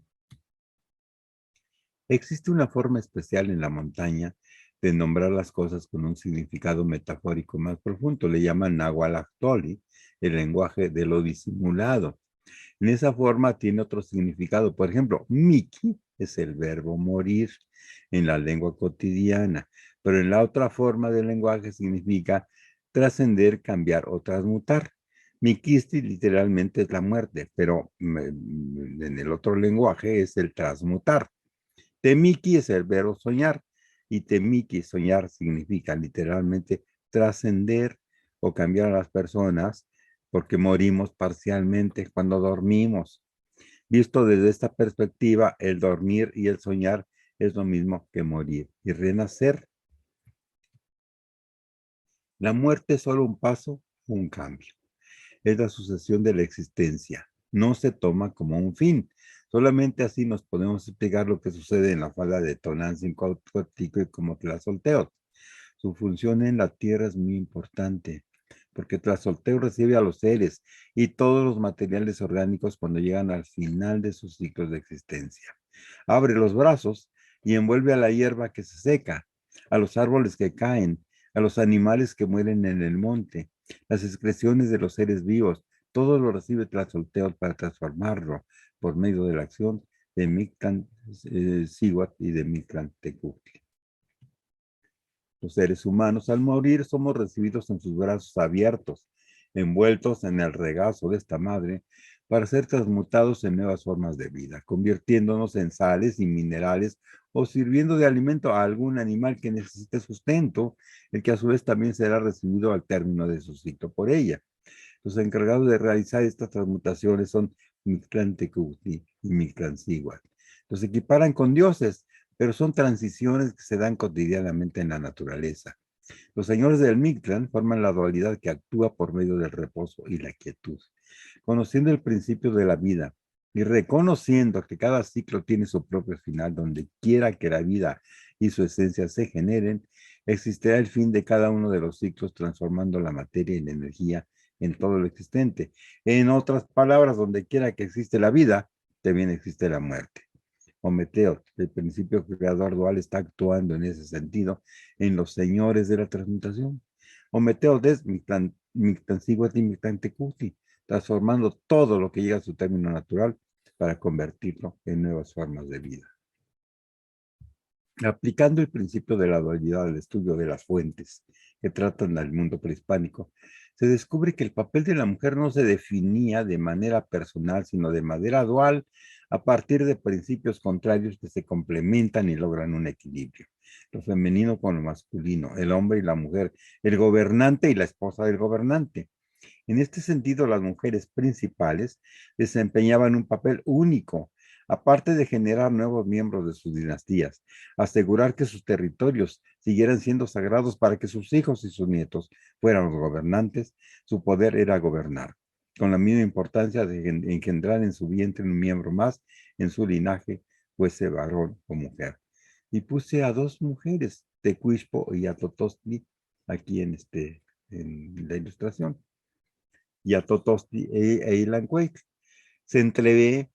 Existe una forma especial en la montaña de nombrar las cosas con un significado metafórico más profundo. Le llaman Nahualactoli, el lenguaje de lo disimulado. En esa forma tiene otro significado. Por ejemplo, Miki es el verbo morir en la lengua cotidiana, pero en la otra forma del lenguaje significa trascender, cambiar o transmutar. Mikisti literalmente es la muerte, pero en el otro lenguaje es el transmutar. Temiki es el verbo soñar y temiki, soñar, significa literalmente trascender o cambiar a las personas porque morimos parcialmente cuando dormimos. Visto desde esta perspectiva, el dormir y el soñar es lo mismo que morir y renacer. La muerte es solo un paso, un cambio. Es la sucesión de la existencia. No se toma como un fin. Solamente así nos podemos explicar lo que sucede en la falda de Tonantzin, y como Tlazolteotl. Su función en la tierra es muy importante, porque Tlazolteotl recibe a los seres y todos los materiales orgánicos cuando llegan al final de sus ciclos de existencia. Abre los brazos y envuelve a la hierba que se seca, a los árboles que caen, a los animales que mueren en el monte, las excreciones de los seres vivos, todo lo recibe Tlazolteotl para transformarlo por medio de la acción de Mictlán Cihuatl y de Mictlán Tecutli. Los seres humanos al morir somos recibidos en sus brazos abiertos, envueltos en el regazo de esta madre, para ser transmutados en nuevas formas de vida, convirtiéndonos en sales y minerales o sirviendo de alimento a algún animal que necesite sustento, el que a su vez también será recibido al término de su ciclo por ella. Los encargados de realizar estas transmutaciones son Mictlán Tecutli y Mictlán Cihuatl. Los equiparan con dioses, pero son transiciones que se dan cotidianamente en la naturaleza. Los señores del Mictlán forman la dualidad que actúa por medio del reposo y la quietud. Conociendo el principio de la vida y reconociendo que cada ciclo tiene su propio final, donde quiera que la vida y su esencia se generen, existirá el fin de cada uno de los ciclos, transformando la materia en energía en todo lo existente. En otras palabras, donde quiera que existe la vida, también existe la muerte. Ometeo, el principio creador dual, está actuando en ese sentido en los señores de la transmutación. Ometeo es Mictancihuatl y Mictantecutli, transformando todo lo que llega a su término natural para convertirlo en nuevas formas de vida. Aplicando el principio de la dualidad al estudio de las fuentes que tratan al mundo prehispánico, se descubre que el papel de la mujer no se definía de manera personal, sino de manera dual, a partir de principios contrarios que se complementan y logran un equilibrio. Lo femenino con lo masculino, el hombre y la mujer, el gobernante y la esposa del gobernante. En este sentido, las mujeres principales desempeñaban un papel único, aparte de generar nuevos miembros de sus dinastías, asegurar que sus territorios siguieran siendo sagrados para que sus hijos y sus nietos fueran los gobernantes. Su poder era gobernar, con la misma importancia de engendrar en su vientre un miembro más en su linaje, fuese varón o mujer. Y puse a dos mujeres, Tecuixpo y Atotostli, aquí en la ilustración, y Atotostli e Ilancueitl. Se entrevé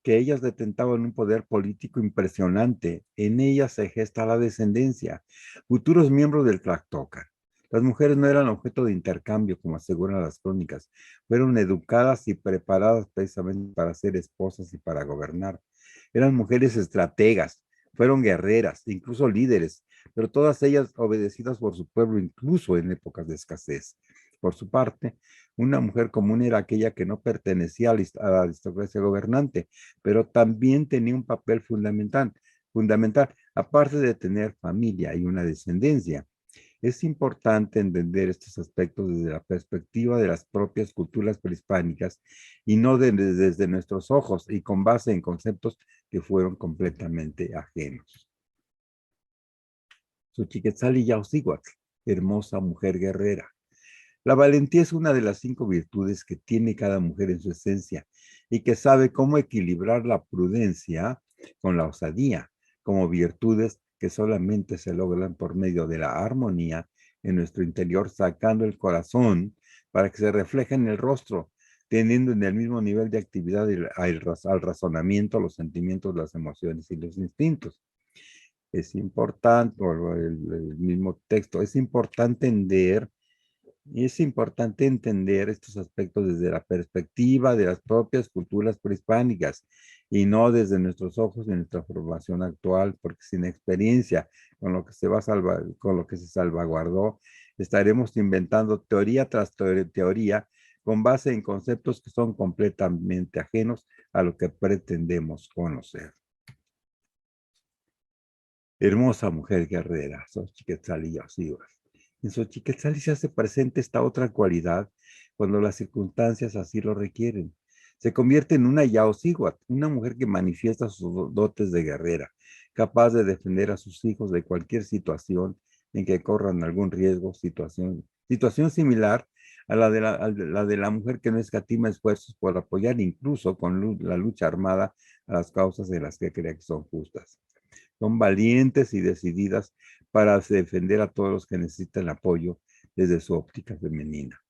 que ellas detentaban un poder político impresionante. En ellas se gesta la descendencia, futuros miembros del Tlactocan. Las mujeres no eran objeto de intercambio, como aseguran las crónicas. Fueron educadas y preparadas precisamente para ser esposas y para gobernar. Eran mujeres estrategas, fueron guerreras, incluso líderes, pero todas ellas obedecidas por su pueblo, incluso en épocas de escasez. Por su parte, una mujer común era aquella que no pertenecía a la aristocracia gobernante, pero también tenía un papel fundamental, aparte de tener familia y una descendencia. Es importante entender estos aspectos desde la perspectiva de las propias culturas prehispánicas y no desde nuestros ojos y con base en conceptos que fueron completamente ajenos. Xochiquetzali Yaucíhuatl, hermosa mujer guerrera. La valentía es una de las 5 virtudes que tiene cada mujer en su esencia y que sabe cómo equilibrar la prudencia con la osadía, como virtudes que solamente se logran por medio de la armonía en nuestro interior, sacando el corazón para que se refleje en el rostro, teniendo en el mismo nivel de actividad al razonamiento, los sentimientos, las emociones y los instintos. Es importante, o el mismo texto, es importante entender estos aspectos desde la perspectiva de las propias culturas prehispánicas y no desde nuestros ojos y nuestra formación actual, porque sin experiencia con lo que con lo que se salvaguardó, estaremos inventando teoría tras teoría con base en conceptos que son completamente ajenos a lo que pretendemos conocer. Hermosa mujer guerrera, Xochiquetzal y Yaucíhuatl. En Xochiquetzal se hace presente esta otra cualidad cuando las circunstancias así lo requieren. Se convierte en una Yaucíhuatl, una mujer que manifiesta sus dotes de guerrera, capaz de defender a sus hijos de cualquier situación en que corran algún riesgo, situación similar a la de la mujer que no escatima esfuerzos por apoyar incluso con la lucha armada a las causas en las que cree que son justas. Son valientes y decididas para defender a todos los que necesitan apoyo desde su óptica femenina.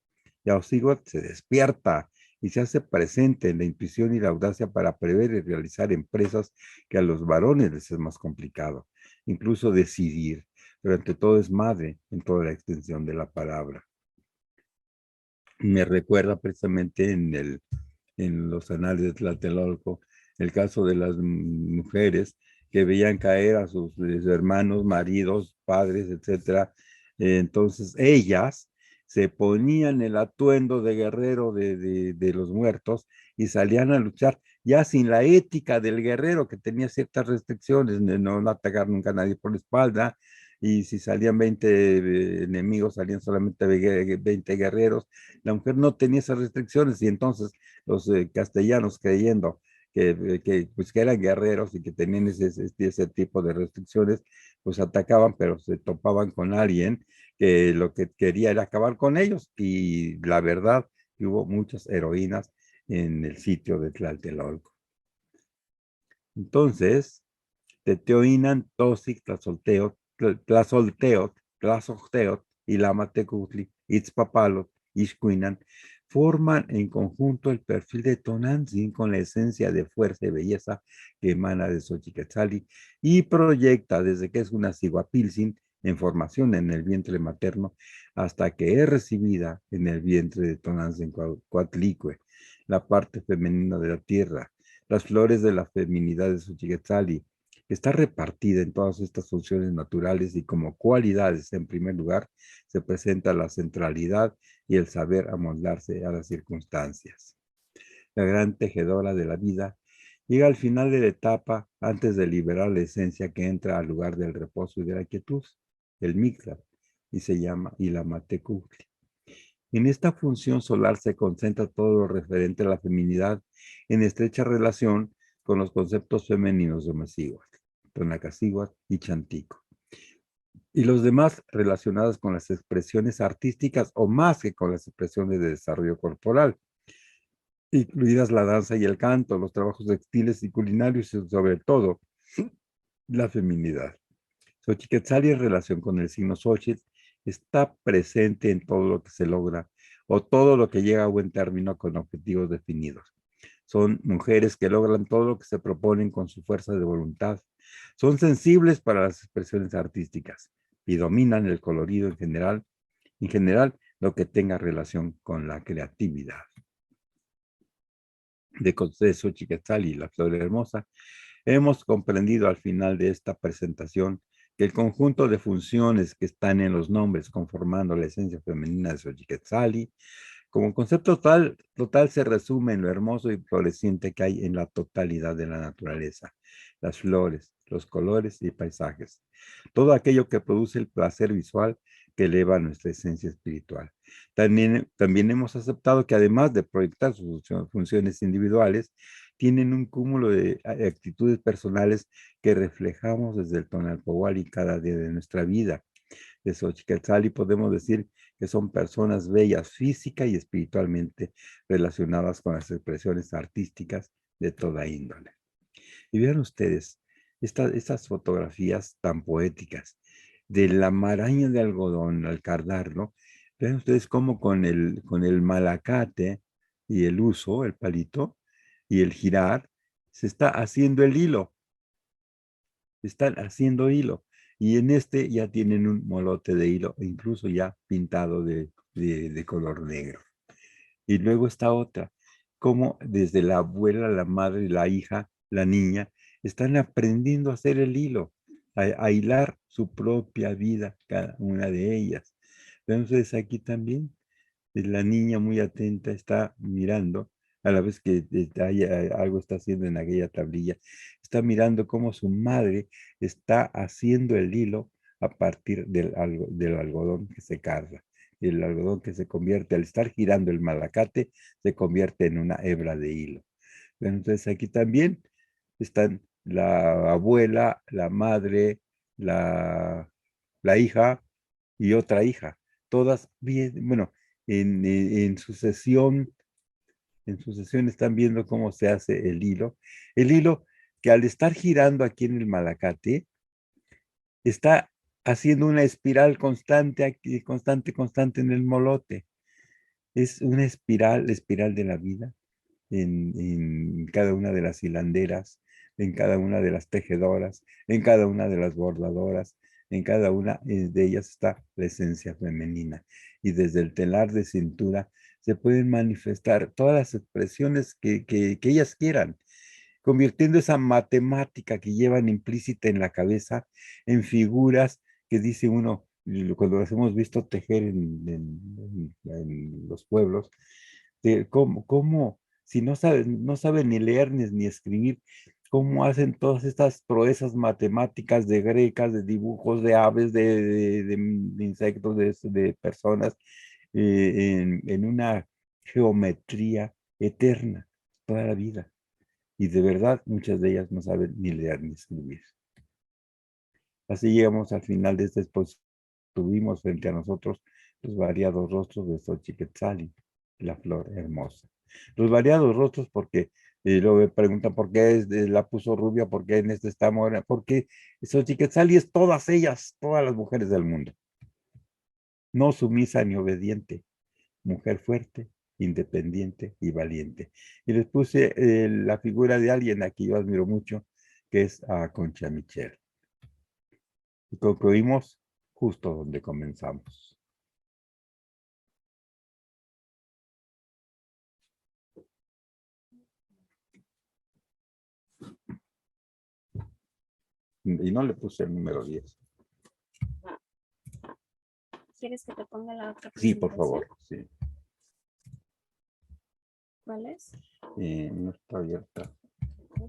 Yaucíhuatl se despierta y se hace presente en la intuición y la audacia para prever y realizar empresas que a los varones les es más complicado, incluso decidir, pero ante todo es madre en toda la extensión de la palabra. Me recuerda precisamente en los anales de Tlatelolco el caso de las mujeres que veían caer a sus hermanos, maridos, padres, etcétera. Entonces ellas se ponían el atuendo de guerrero de los muertos y salían a luchar ya sin la ética del guerrero que tenía ciertas restricciones, no atacar nunca a nadie por la espalda, y si salían 20 enemigos, salían solamente 20 guerreros. La mujer no tenía esas restricciones y entonces los castellanos creyendo pues, que eran guerreros y que tenían ese tipo de restricciones, pues atacaban, pero se topaban con alguien que lo que quería era acabar con ellos. Y la verdad, que hubo muchas heroínas en el sitio de Tlatelolco. Entonces, Teteoinan, Tosic, Tlazolteot y Lamatecutli, Itzpapalot, Ixcuinan, forman en conjunto el perfil de Tonantzin con la esencia de fuerza y belleza que emana de Xochiquetzali y proyecta desde que es una Ciguapiltzin en formación en el vientre materno hasta que es recibida en el vientre de Tonantzin Coatlicue, la parte femenina de la tierra, las flores de la feminidad de Xochiquetzali, está repartida en todas estas funciones naturales y como cualidades, en primer lugar, se presenta la centralidad y el saber amoldarse a las circunstancias. La gran tejedora de la vida llega al final de la etapa antes de liberar la esencia que entra al lugar del reposo y de la quietud, el Mictla, y se llama Ilamatecutli. En esta función solar se concentra todo lo referente a la feminidad en estrecha relación con los conceptos femeninos de Mecíhuatl, Tonacacíhuatl y Chantico, y los demás relacionados con las expresiones artísticas o más que con las expresiones de desarrollo corporal, incluidas la danza y el canto, los trabajos textiles y culinarios y sobre todo la feminidad. Xochiquetzali en relación con el signo Xochitl está presente en todo lo que se logra o todo lo que llega a buen término con objetivos definidos. Son mujeres que logran todo lo que se proponen con su fuerza de voluntad. Son sensibles para las expresiones artísticas y dominan el colorido en general lo que tenga relación con la creatividad. De Xochiquetzali y la Flor Hermosa, hemos comprendido al final de esta presentación que el conjunto de funciones que están en los nombres conformando la esencia femenina de Xochiquetzali, como concepto total se resume en lo hermoso y floreciente que hay en la totalidad de la naturaleza, las flores, los colores y paisajes, todo aquello que produce el placer visual que eleva nuestra esencia espiritual. También hemos aceptado que además de proyectar sus funciones individuales, tienen un cúmulo de actitudes personales que reflejamos desde el Tonalpohualli cada día de nuestra vida. De Xochiquetzali podemos decir que son personas bellas física y espiritualmente relacionadas con las expresiones artísticas de toda índole. Y vean ustedes estas fotografías tan poéticas de la maraña de algodón al cardarlo. Vean ustedes cómo con el malacate y el uso, el palito, y el girar, se está haciendo el hilo. Están haciendo hilo. Y en este ya tienen un molote de hilo, incluso ya pintado de color negro. Y luego está otra, como desde la abuela, la madre, la hija, la niña, están aprendiendo a hacer el hilo, a hilar su propia vida, cada una de ellas. Entonces aquí también la niña muy atenta está mirando, a la vez que algo está haciendo en aquella tablilla, está mirando cómo su madre está haciendo el hilo a partir del algodón que se carga. El algodón que se convierte, al estar girando el malacate, se convierte en una hebra de hilo. Entonces aquí también están la abuela, la madre, la hija y otra hija. Todas bien, bueno, en sucesión están viendo cómo se hace el hilo. El hilo que al estar girando aquí en el malacate, está haciendo una espiral constante aquí, constante en el molote. Es una espiral, la espiral de la vida en cada una de las hilanderas, en cada una de las tejedoras, en cada una de las bordadoras, en cada una de ellas está la esencia femenina. Y desde el telar de cintura se pueden manifestar todas las expresiones que ellas quieran, convirtiendo esa matemática que llevan implícita en la cabeza en figuras que dice uno, cuando las hemos visto tejer en los pueblos, de cómo si no saben ni leer ni escribir, cómo hacen todas estas proezas matemáticas de grecas, de dibujos de aves, de insectos, de personas, en una geometría eterna toda la vida. Y de verdad, muchas de ellas no saben ni leer ni escribir. Así llegamos al final de esta exposición. Tuvimos frente a nosotros los variados rostros de Xochiquetzali, la flor hermosa. Los variados rostros porque luego me preguntan por qué la puso rubia, por qué en este está morena, porque Xochiquetzali es todas ellas, todas las mujeres del mundo. No sumisa ni obediente, mujer fuerte, independiente y valiente. Y les puse la figura de alguien a quien yo admiro mucho, que es a Concha Michel. Y concluimos justo donde comenzamos. Y no le puse el número 10. ¿Quieres que te ponga la otra Sí, por presentación? favor, sí. ¿Cuál es? No está abierta.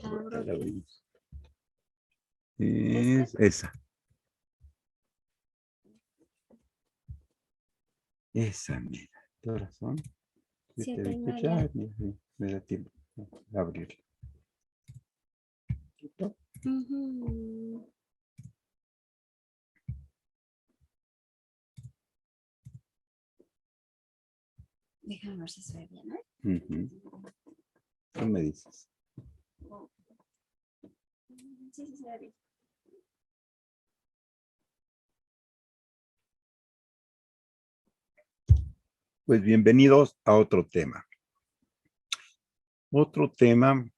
Abro La bien. abrimos. Es esa. Esa, mira. ¿Qué horas son? 7:30. Me da tiempo de abrirla. Ujú. Déjame ver si se ve bien, ¿eh? Tú me dices. Sí, sí se ve bien. Pues bienvenidos a otro tema. Otro tema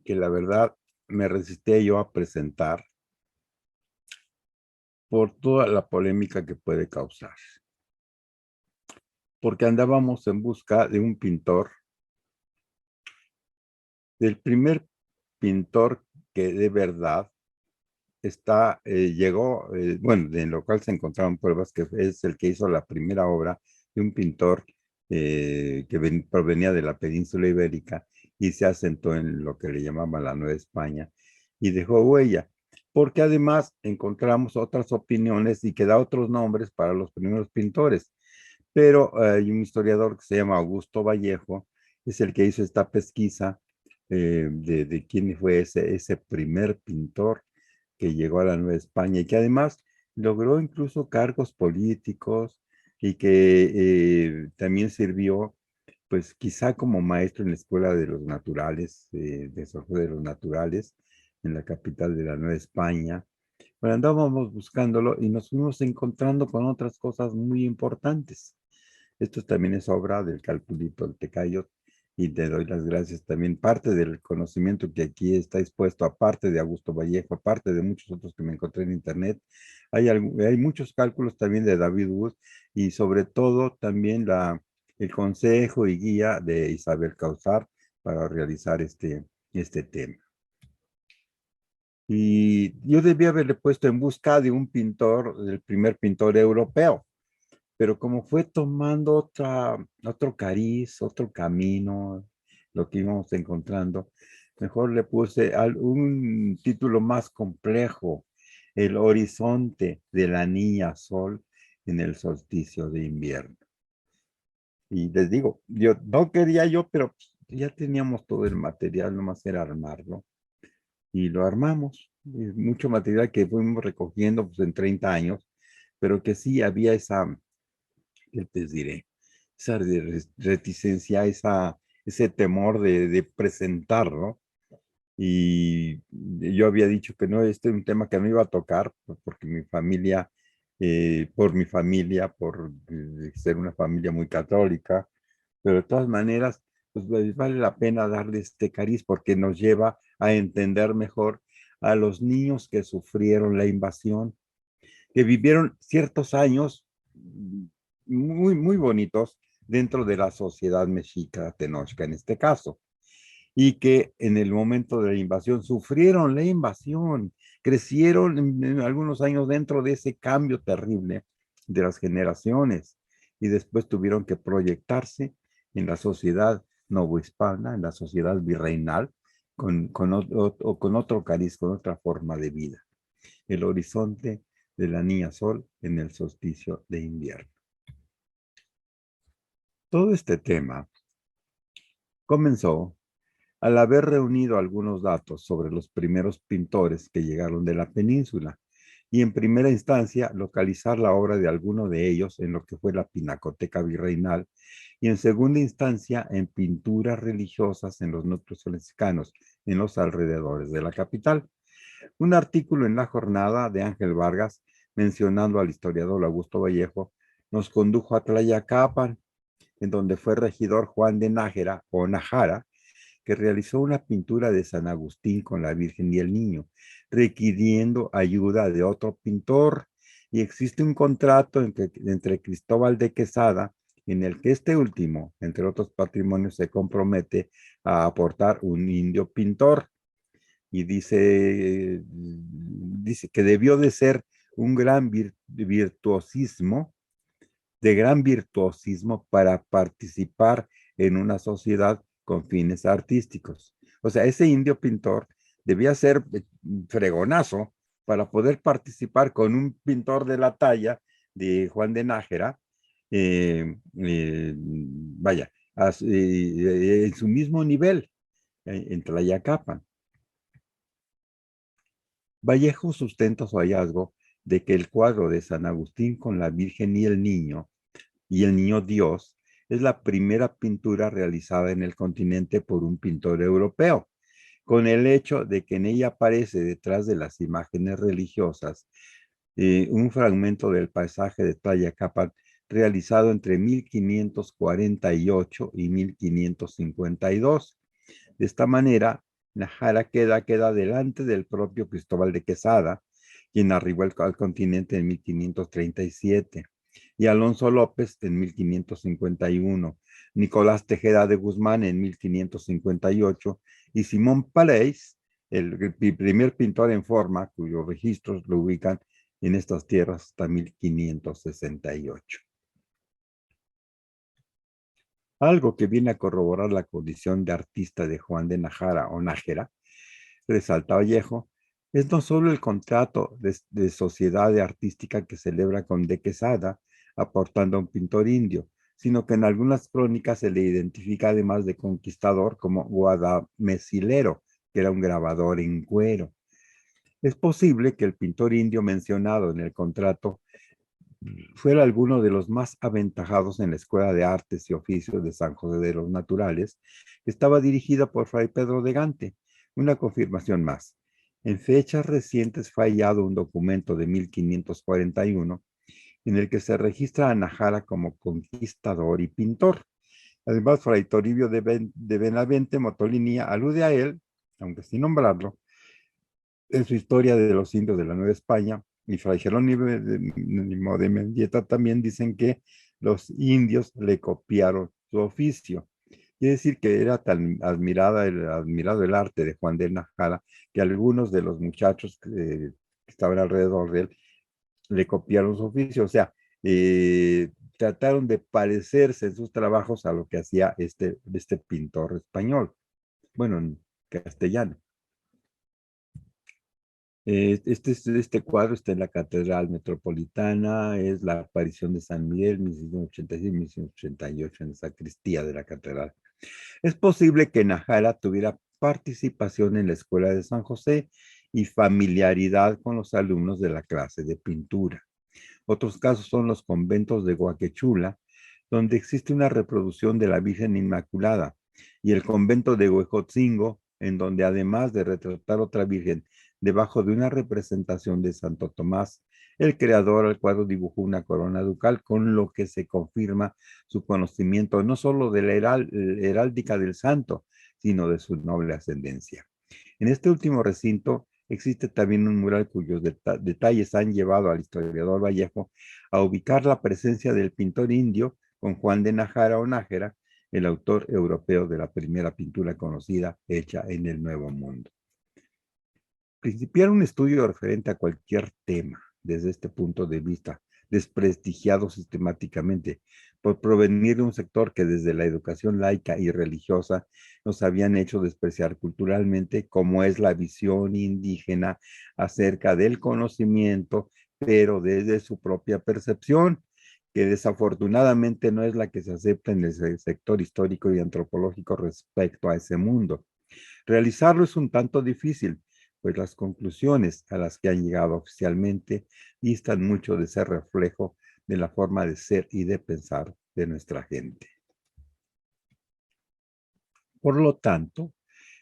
que la verdad me resistí yo a presentar por toda la polémica que puede causar. Porque andábamos en busca de un pintor, del primer pintor que de verdad llegó, bueno, en lo cual se encontraron pruebas que es el que hizo la primera obra de un pintor que provenía de la península ibérica y se asentó en lo que le llamaban la Nueva España y dejó huella, porque además encontramos otras opiniones y que da otros nombres para los primeros pintores, pero hay un historiador que se llama Augusto Vallejo, es el que hizo esta pesquisa de quién fue ese primer pintor que llegó a la Nueva España y que además logró incluso cargos políticos y que también sirvió, pues quizá como maestro en la Escuela de los Naturales, de Jorge de los Naturales, en la capital de la Nueva España. Bueno, andábamos buscándolo y nos fuimos encontrando con otras cosas muy importantes. Esto también es obra del Calpulito Toltecayo y te doy las gracias también. Parte del conocimiento que aquí está expuesto, aparte de Augusto Vallejo, aparte de muchos otros que me encontré en internet, hay muchos cálculos también de David Wood y sobre todo también el consejo y guía de Isabel Causar para realizar este tema. Y yo debía haberle puesto en busca de un pintor, del primer pintor europeo, pero como fue tomando otro cariz, otro camino, lo que íbamos encontrando, mejor le puse un título más complejo, El horizonte de la niña sol en el solsticio de invierno. Y les digo, yo no quería yo, pero ya teníamos todo el material, nomás era armarlo. Y lo armamos. Y mucho material que fuimos recogiendo pues, en 30 años, pero que sí había ¿qué te diré? Esa reticencia, ese temor de presentarlo. Y yo había dicho que no, este es un tema que me iba a tocar, porque mi familia, por mi familia, por ser una familia muy católica, pero de todas maneras, pues vale la pena darle este cariz porque nos lleva a entender mejor a los niños que sufrieron la invasión, que vivieron ciertos años muy, muy bonitos dentro de la sociedad mexica tenochca en este caso, y que en el momento de la invasión sufrieron la invasión, crecieron en algunos años dentro de ese cambio terrible de las generaciones y después tuvieron que proyectarse en la sociedad novohispana, en la sociedad virreinal, con otro cariz, con otra forma de vida. El horizonte de la niña sol en el solsticio de invierno. Todo este tema comenzó al haber reunido algunos datos sobre los primeros pintores que llegaron de la península y en primera instancia localizar la obra de alguno de ellos en lo que fue la Pinacoteca Virreinal y en segunda instancia en pinturas religiosas en los núcleos franciscanos en los alrededores de la capital. Un artículo en La Jornada de Ángel Vargas mencionando al historiador Augusto Vallejo nos condujo a Tlayacapan, en donde fue regidor Juan de Nájera o Nájara, que realizó una pintura de San Agustín con la Virgen y el Niño, requiriendo ayuda de otro pintor. Y existe un contrato entre Cristóbal de Quesada, en el que este último, entre otros patrimonios, se compromete a aportar un indio pintor. Y dice que debió de ser un gran virtuosismo, de gran virtuosismo para participar en una sociedad con fines artísticos. O sea, ese indio pintor debía ser fregonazo para poder participar con un pintor de la talla de Juan de Nájera, vaya, en su mismo nivel, en Tlayacapan. Vallejo sustenta su hallazgo de que el cuadro de San Agustín con la Virgen y el Niño Dios es la primera pintura realizada en el continente por un pintor europeo, con el hecho de que en ella aparece detrás de las imágenes religiosas un fragmento del paisaje de Tlayacapan realizado entre 1548 y 1552. De esta manera, Nájara queda delante del propio Cristóbal de Quesada, quien arribó al continente en 1537, y Alonso López en 1551, Nicolás Tejeda de Guzmán en 1558, y Simón Palais, el primer pintor en forma, cuyos registros lo ubican en estas tierras hasta 1568. Algo que viene a corroborar la condición de artista de Juan de Nájara o Nájera, resalta Vallejo, es no solo el contrato de sociedad artística que celebra con de Quesada, aportando a un pintor indio, sino que en algunas crónicas se le identifica además de conquistador como guadamesilero, que era un grabador en cuero. Es posible que el pintor indio mencionado en el contrato fuera alguno de los más aventajados en la Escuela de Artes y Oficios de San José de los Naturales, que estaba dirigida por Fray Pedro de Gante. Una confirmación más. En fechas recientes fue hallado un documento de 1541 en el que se registra a Nájara como conquistador y pintor, Además, Fray Toribio de Benavente Motolinía alude a él, aunque sin nombrarlo, en su historia de los indios de la Nueva España, y Fray Jerónimo de Mendieta también dicen que los indios le copiaron su oficio. Quiere decir que era tan admirado el arte de Juan de Nájera que algunos de los muchachos que estaban alrededor de él le copiaron su oficio. O sea, trataron de parecerse en sus trabajos a lo que hacía este pintor español, bueno, en castellano. Este cuadro está en la Catedral Metropolitana, es la aparición de San Miguel, 1686-1688, en la sacristía de la catedral. Es posible que Nájera tuviera participación en la Escuela de San José y familiaridad con los alumnos de la clase de pintura. Otros casos son los conventos de Guaquechula, donde existe una reproducción de la Virgen Inmaculada, y el convento de Huejotzingo, en donde además de retratar otra Virgen debajo de una representación de Santo Tomás, el creador al cuadro dibujó una corona ducal, con lo que se confirma su conocimiento no solo de la heráldica del santo, sino de su noble ascendencia. En este último recinto existe también un mural cuyos detalles han llevado al historiador Vallejo a ubicar la presencia del pintor indio con Juan de Nájera o Nájera, el autor europeo de la primera pintura conocida hecha en el Nuevo Mundo. Principiar un estudio referente a cualquier tema desde este punto de vista, desprestigiado sistemáticamente por provenir de un sector que desde la educación laica y religiosa nos habían hecho despreciar culturalmente, como es la visión indígena acerca del conocimiento, pero desde su propia percepción, que desafortunadamente no es la que se acepta en el sector histórico y antropológico respecto a ese mundo. Realizarlo es un tanto difícil, pues las conclusiones a las que han llegado oficialmente distan mucho de ser reflejo de la forma de ser y de pensar de nuestra gente. Por lo tanto,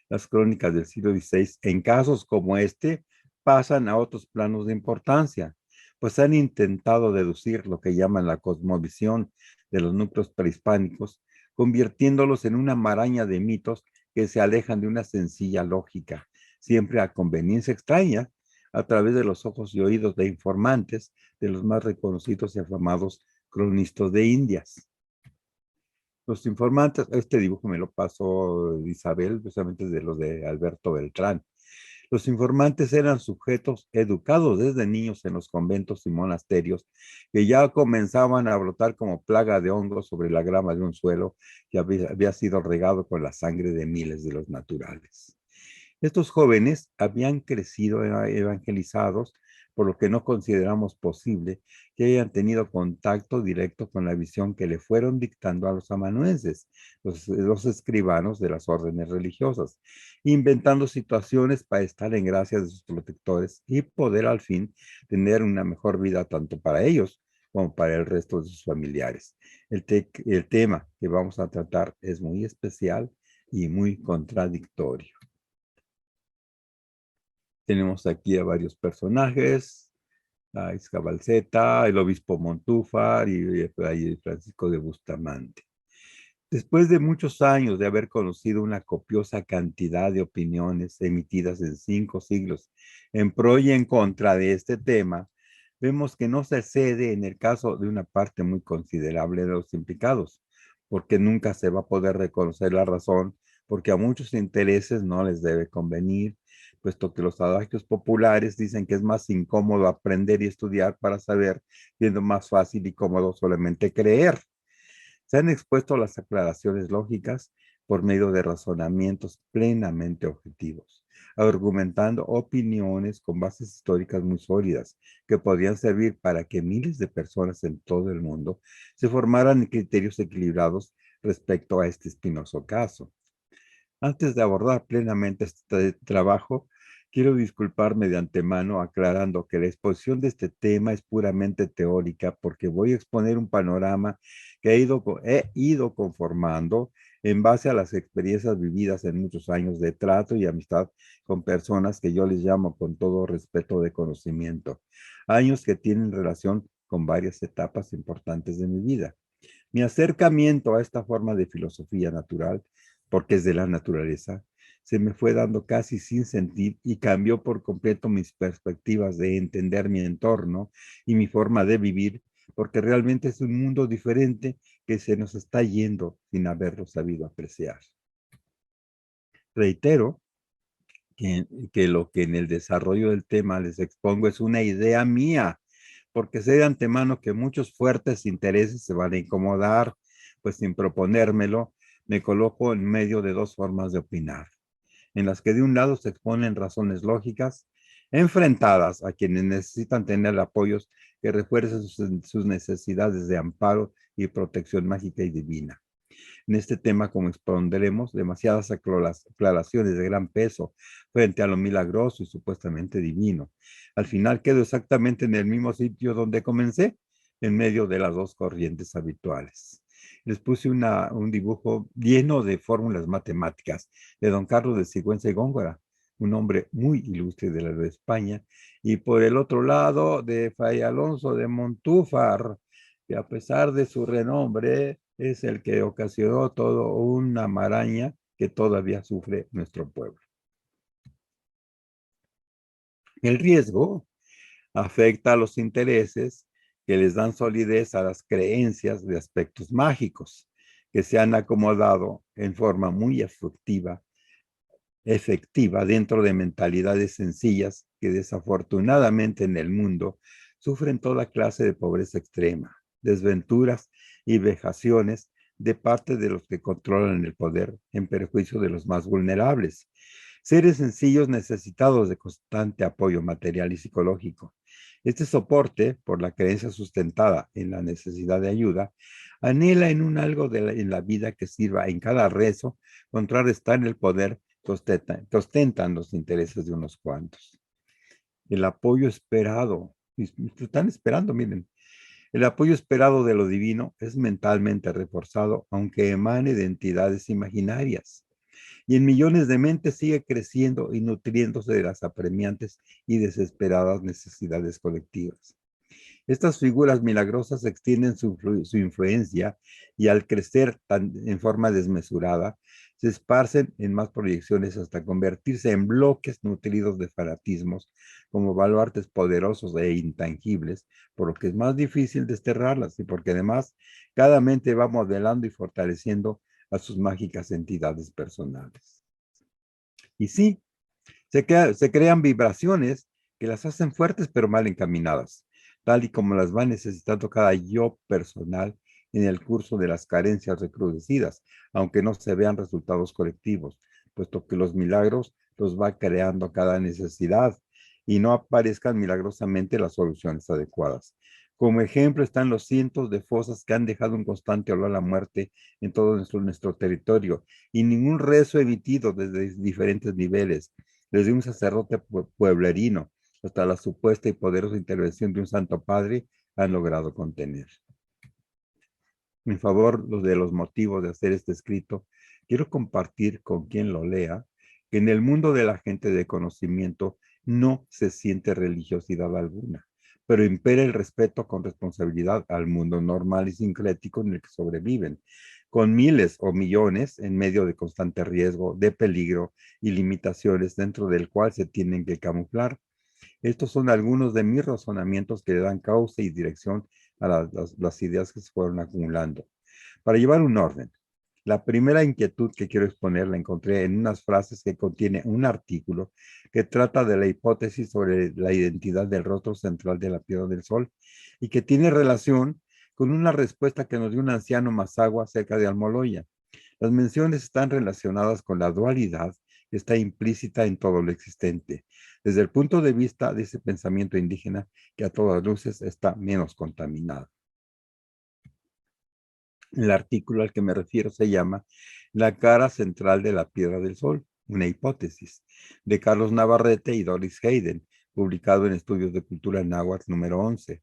las crónicas del siglo XVI, en casos como este, pasan a otros planos de importancia, pues han intentado deducir lo que llaman la cosmovisión de los núcleos prehispánicos, convirtiéndolos en una maraña de mitos que se alejan de una sencilla lógica, siempre a conveniencia extraña, a través de los ojos y oídos de informantes de los más reconocidos y afamados cronistas de Indias. Los informantes, este dibujo me lo pasó Isabel, precisamente de los de Alberto Beltrán. Los informantes eran sujetos educados desde niños en los conventos y monasterios que ya comenzaban a brotar como plaga de hongos sobre la grama de un suelo que había sido regado con la sangre de miles de los naturales. Estos jóvenes habían crecido evangelizados, por lo que no consideramos posible que hayan tenido contacto directo con la visión que le fueron dictando a los amanuenses, los escribanos de las órdenes religiosas, inventando situaciones para estar en gracia de sus protectores y poder al fin tener una mejor vida tanto para ellos como para el resto de sus familiares. El tema que vamos a tratar es muy especial y muy contradictorio. Tenemos aquí a varios personajes, a Izcabalceta, el obispo Montúfar y Francisco de Bustamante. Después de muchos años de haber conocido una copiosa cantidad de opiniones emitidas en 5 siglos en pro y en contra de este tema, vemos que no se cede en el caso de una parte muy considerable de los implicados, porque nunca se va a poder reconocer la razón, porque a muchos intereses no les debe convenir, puesto que los adagios populares dicen que es más incómodo aprender y estudiar para saber, siendo más fácil y cómodo solamente creer. Se han expuesto las aclaraciones lógicas por medio de razonamientos plenamente objetivos, argumentando opiniones con bases históricas muy sólidas que podrían servir para que miles de personas en todo el mundo se formaran criterios equilibrados respecto a este espinoso caso. Antes de abordar plenamente este trabajo, quiero disculparme de antemano aclarando que la exposición de este tema es puramente teórica porque voy a exponer un panorama que he ido conformando en base a las experiencias vividas en muchos años de trato y amistad con personas que yo les llamo con todo respeto de conocimiento, años que tienen relación con varias etapas importantes de mi vida. Mi acercamiento a esta forma de filosofía natural, porque es de la naturaleza, se me fue dando casi sin sentir y cambió por completo mis perspectivas de entender mi entorno y mi forma de vivir, porque realmente es un mundo diferente que se nos está yendo sin haberlo sabido apreciar. Reitero que lo que en el desarrollo del tema les expongo es una idea mía, porque sé de antemano que muchos fuertes intereses se van a incomodar, pues sin proponérmelo, me coloco en medio de dos formas de opinar, en las que de un lado se exponen razones lógicas, enfrentadas a quienes necesitan tener apoyos que refuercen sus necesidades de amparo y protección mágica y divina. En este tema, como expondremos, demasiadas aclaraciones de gran peso frente a lo milagroso y supuestamente divino. Al final quedo exactamente en el mismo sitio donde comencé, en medio de las dos corrientes habituales. Les puse un dibujo lleno de fórmulas matemáticas de don Carlos de Sigüenza y Góngora, un hombre muy ilustre de la de España, y por el otro lado de Fray Alonso de Montúfar, que a pesar de su renombre, es el que ocasionó toda una maraña que todavía sufre nuestro pueblo. El riesgo afecta a los intereses que les dan solidez a las creencias de aspectos mágicos, que se han acomodado en forma muy efectiva dentro de mentalidades sencillas que desafortunadamente en el mundo sufren toda clase de pobreza extrema, desventuras y vejaciones de parte de los que controlan el poder en perjuicio de los más vulnerables. Seres sencillos necesitados de constante apoyo material y psicológico. Este soporte, por la creencia sustentada en la necesidad de ayuda, anhela en un algo en la vida que sirva en cada rezo contrarrestar el poder que ostentan los intereses de unos cuantos. El apoyo esperado, están esperando, miren, el apoyo esperado de lo divino es mentalmente reforzado, aunque emane de entidades imaginarias. Y en millones de mentes sigue creciendo y nutriéndose de las apremiantes y desesperadas necesidades colectivas. Estas figuras milagrosas extienden su influencia y al crecer en forma desmesurada, se esparcen en más proyecciones hasta convertirse en bloques nutridos de fanatismos como baluartes poderosos e intangibles, por lo que es más difícil desterrarlas y porque además cada mente va modelando y fortaleciendo a sus mágicas entidades personales. Y sí, se crean vibraciones que las hacen fuertes pero mal encaminadas, tal y como las va necesitando cada yo personal en el curso de las carencias recrudecidas, aunque no se vean resultados colectivos, puesto que los milagros los va creando cada necesidad y no aparezcan milagrosamente las soluciones adecuadas. Como ejemplo están los cientos de fosas que han dejado un constante olor a la muerte en todo nuestro territorio y ningún rezo emitido desde diferentes niveles, desde un sacerdote pueblerino hasta la supuesta y poderosa intervención de un santo padre, han logrado contener. En favor de los motivos de hacer este escrito, quiero compartir con quien lo lea que en el mundo de la gente de conocimiento no se siente religiosidad alguna, pero impera el respeto con responsabilidad al mundo normal y sincrético en el que sobreviven, con miles o millones en medio de constante riesgo, de peligro y limitaciones dentro del cual se tienen que camuflar. Estos son algunos de mis razonamientos que le dan causa y dirección a las ideas que se fueron acumulando. Para llevar un orden, la primera inquietud que quiero exponer la encontré en unas frases que contiene un artículo que trata de la hipótesis sobre la identidad del rostro central de la Piedra del Sol y que tiene relación con una respuesta que nos dio un anciano Mazagua cerca de Almoloya. Las menciones están relacionadas con la dualidad que está implícita en todo lo existente, desde el punto de vista de ese pensamiento indígena que a todas luces está menos contaminado. El artículo al que me refiero se llama La cara central de la Piedra del Sol, una hipótesis, de Carlos Navarrete y Doris Hayden, publicado en Estudios de Cultura Náhuatl número 11.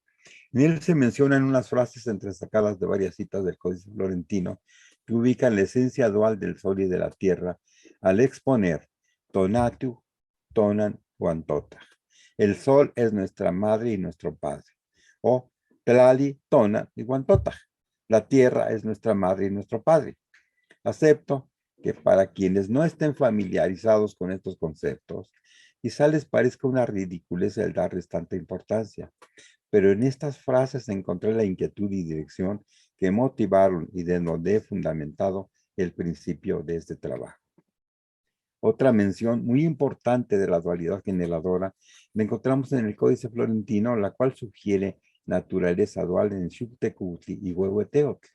En él se mencionan unas frases entresacadas de varias citas del Códice Florentino que ubican la esencia dual del Sol y de la Tierra al exponer Tonatu, Tonan, Huantota. El Sol es nuestra madre y nuestro padre. O Tlali, Tonan y Huantota. La tierra es nuestra madre y nuestro padre. Acepto que para quienes no estén familiarizados con estos conceptos, quizá les parezca una ridiculez el darles tanta importancia, pero en estas frases encontré la inquietud y dirección que motivaron y de donde he fundamentado el principio de este trabajo. Otra mención muy importante de la dualidad generadora la encontramos en el Códice Florentino, la cual sugiere naturaleza dual en Xuctecutli y Huehueteotl.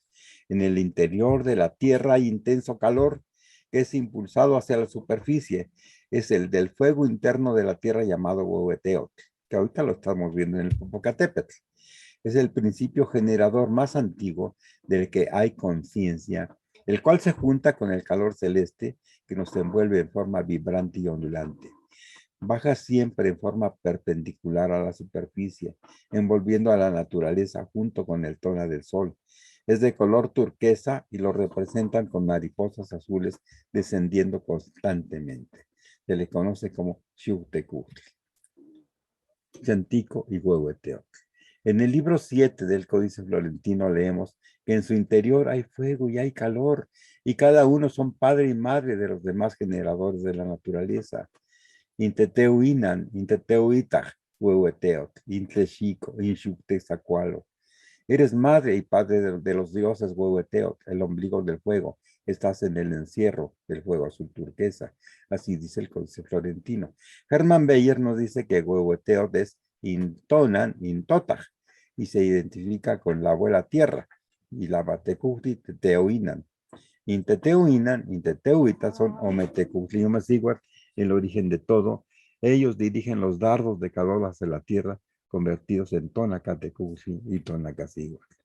En el interior de la tierra hay intenso calor que es impulsado hacia la superficie. Es el del fuego interno de la tierra llamado Huehueteotl, que ahorita lo estamos viendo en el Popocatépetl. Es el principio generador más antiguo del que hay conciencia, el cual se junta con el calor celeste que nos envuelve en forma vibrante y ondulante. Baja siempre en forma perpendicular a la superficie, envolviendo a la naturaleza junto con el tono del sol. Es de color turquesa y lo representan con mariposas azules descendiendo constantemente. Se le conoce como Xiuhtecutli, Chantico y Huehueteotl. En el libro 7 del Códice Florentino leemos que en su interior hay fuego y hay calor, y cada uno son padre y madre de los demás generadores de la naturaleza. Inteteuinan, inteteuitaj, huehueteot, intlechico, inxuctezacualo. Eres madre y padre de los dioses Huehueteot, el ombligo del fuego. Estás en el encierro del fuego azul turquesa. Así dice el Códice Florentino. Hermann Bayer nos dice que Huehueteot es intonan, intotaj, y se identifica con la abuela tierra, y la batecuti teteuinan. Inteteuinan, inteteuita son ometecutli igual el origen de todo. Ellos dirigen los dardos de calor hacia la tierra, convertidos en Tonacatecutli y Tonacasiguatl.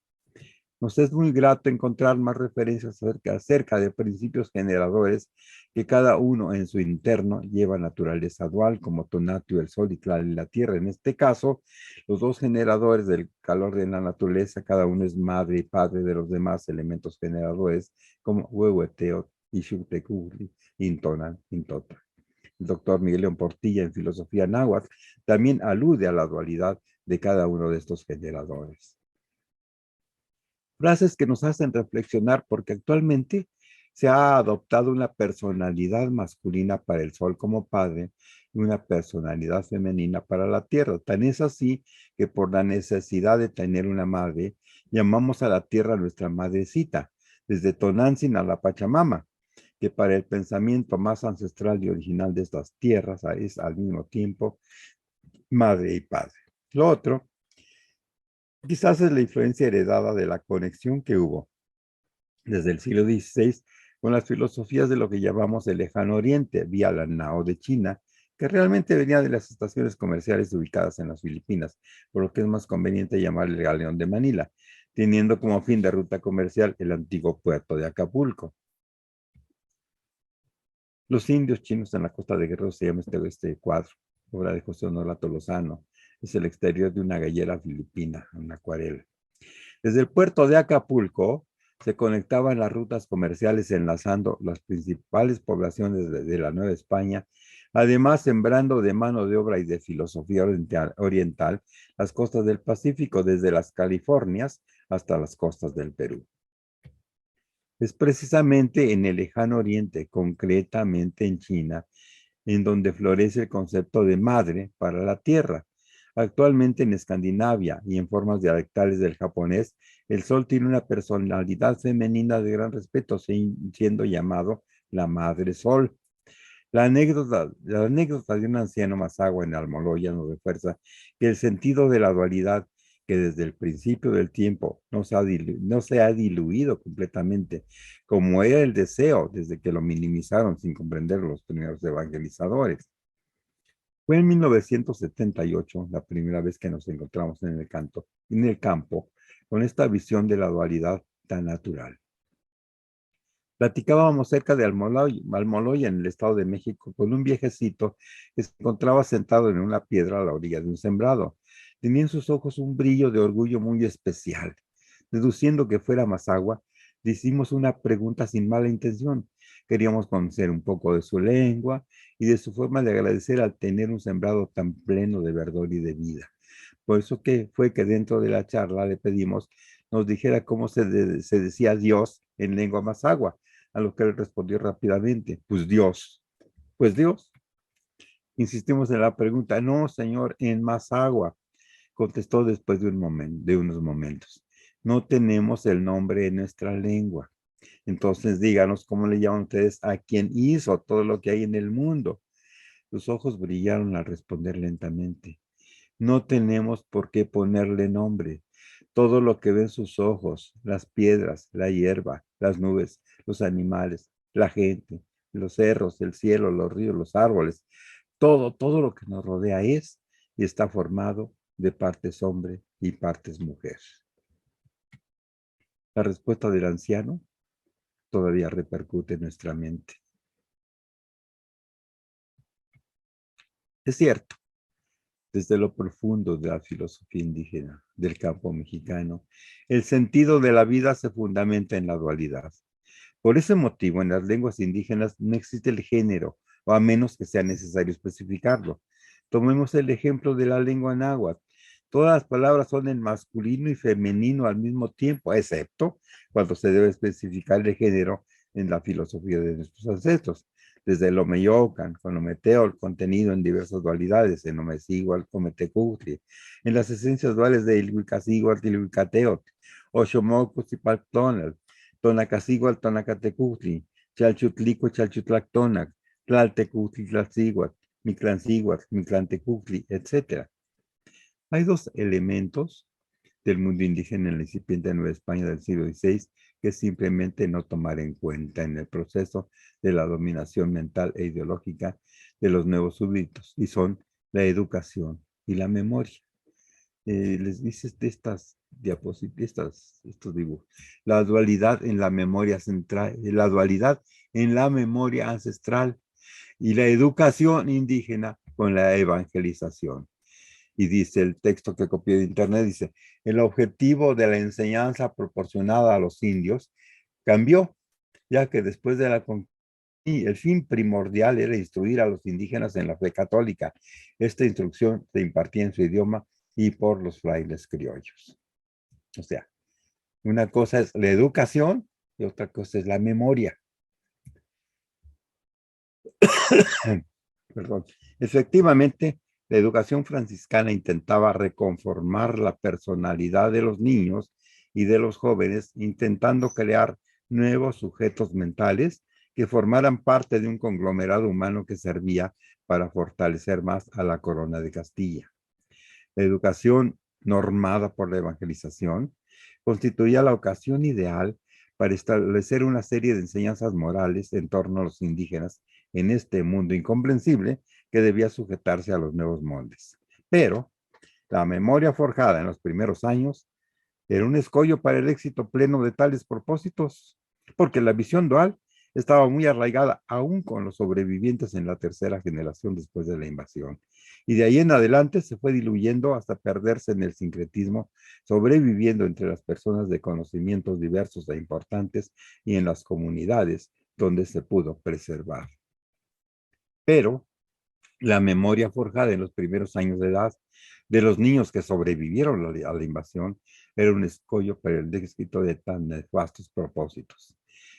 Nos es muy grato encontrar más referencias acerca de principios generadores que cada uno en su interno lleva naturaleza dual, como Tonatiuh, el sol, y Tlali, la tierra. En este caso, los dos generadores del calor de la naturaleza, cada uno es madre y padre de los demás elementos generadores, como Huehueteotl y Xuctecutli, Intonan, Intota. El doctor Miguel León Portilla, en Filosofía Náhuatl, también alude a la dualidad de cada uno de estos generadores. Frases que nos hacen reflexionar porque actualmente se ha adoptado una personalidad masculina para el sol como padre y una personalidad femenina para la tierra. Tan es así que por la necesidad de tener una madre, llamamos a la tierra nuestra madrecita, desde Tonantzin a la Pachamama, que para el pensamiento más ancestral y original de estas tierras es al mismo tiempo madre y padre. Lo otro, quizás es la influencia heredada de la conexión que hubo desde el siglo XVI con las filosofías de lo que llamamos el lejano oriente, vía la Nao de China, que realmente venía de las estaciones comerciales ubicadas en las Filipinas, por lo que es más conveniente llamarle el Galeón de Manila, teniendo como fin de ruta comercial el antiguo puerto de Acapulco. Los indios chinos en la costa de Guerrero se llama este cuadro, obra de José Honorato Lozano. Es el exterior de una gallera filipina, una acuarela. Desde el puerto de Acapulco se conectaban las rutas comerciales enlazando las principales poblaciones de la Nueva España, además sembrando de mano de obra y de filosofía oriental las costas del Pacífico, desde las Californias hasta las costas del Perú. Es precisamente en el lejano oriente, concretamente en China, en donde florece el concepto de madre para la tierra. Actualmente en Escandinavia y en formas dialectales del japonés, el sol tiene una personalidad femenina de gran respeto, siendo llamado la madre sol. La anécdota de un anciano Mazahua en Almoloya nos refuerza que el sentido de la dualidad, que desde el principio del tiempo no se ha diluido completamente, como era el deseo desde que lo minimizaron sin comprender los primeros evangelizadores. Fue en 1978 la primera vez que nos encontramos en el campo con esta visión de la dualidad tan natural. Platicábamos cerca de Almoloya, en el Estado de México, con un viejecito que se encontraba sentado en una piedra a la orilla de un sembrado. Tenía en sus ojos un brillo de orgullo muy especial. Deduciendo que fuera Mazahua, le hicimos una pregunta sin mala intención. Queríamos conocer un poco de su lengua y de su forma de agradecer al tener un sembrado tan pleno de verdor y de vida. Por eso fue que dentro de la charla le pedimos nos dijera cómo se decía Dios en lengua mazahua, a lo que él respondió rápidamente, pues Dios. Pues Dios. Insistimos en la pregunta, no, señor, en mazahua, contestó después de unos momentos. No tenemos el nombre en nuestra lengua. Entonces díganos cómo le llaman ustedes a quien hizo todo lo que hay en el mundo. Sus ojos brillaron al responder lentamente. No tenemos por qué ponerle nombre. Todo lo que ven sus ojos, las piedras, la hierba, las nubes, los animales, la gente, los cerros, el cielo, los ríos, los árboles, todo lo que nos rodea es y está formado de partes hombre y partes mujer. La respuesta del anciano todavía repercute en nuestra mente. Es cierto, desde lo profundo de la filosofía indígena del campo mexicano, el sentido de la vida se fundamenta en la dualidad. Por ese motivo, en las lenguas indígenas no existe el género, o a menos que sea necesario especificarlo. Tomemos el ejemplo de la lengua náhuatl. Todas las palabras son en masculino y femenino al mismo tiempo, excepto cuando se debe especificar el género en la filosofía de nuestros ancestros. Desde el Omeyocan, con Ometeo, el contenido en diversas dualidades, en Omecigual, Ometecutli, en las esencias duales de Ilhuicacigual, Ilhuicateot, Oxomocus y Paltonal, Tonacacigual, Tonacatecutli, Chalchutlico, Chalchutlactonac, Tlaltecutli, Tlalcigual, Mictlancigual, Mictlantecutli, etc. Hay dos elementos del mundo indígena en la incipiente Nueva España del siglo XVI que simplemente no tomar en cuenta en el proceso de la dominación mental e ideológica de los nuevos súbditos, y son la educación y la memoria. Les dice de estas diapositivas, estos dibujos, la dualidad en la memoria central, la dualidad en la memoria ancestral y la educación indígena con la evangelización. Y dice el texto que copié de internet, dice, el objetivo de la enseñanza proporcionada a los indios cambió, ya que después de la conquista, el fin primordial era instruir a los indígenas en la fe católica. Esta instrucción se impartía en su idioma y por los frailes criollos. O sea, una cosa es la educación y otra cosa es la memoria. Perdón. Efectivamente, la educación franciscana intentaba reconformar la personalidad de los niños y de los jóvenes, intentando crear nuevos sujetos mentales que formaran parte de un conglomerado humano que servía para fortalecer más a la corona de Castilla. La educación normada por la evangelización constituía la ocasión ideal para establecer una serie de enseñanzas morales en torno a los indígenas en este mundo incomprensible que debía sujetarse a los nuevos moldes. Pero la memoria forjada en los primeros años era un escollo para el éxito pleno de tales propósitos, porque la visión dual estaba muy arraigada aún con los sobrevivientes en la tercera generación después de la invasión. Y de ahí en adelante se fue diluyendo hasta perderse en el sincretismo, sobreviviendo entre las personas de conocimientos diversos e importantes y en las comunidades donde se pudo preservar. Pero la memoria forjada en los primeros años de edad de los niños que sobrevivieron a la invasión era un escollo para el éxito de tan nefastos propósitos.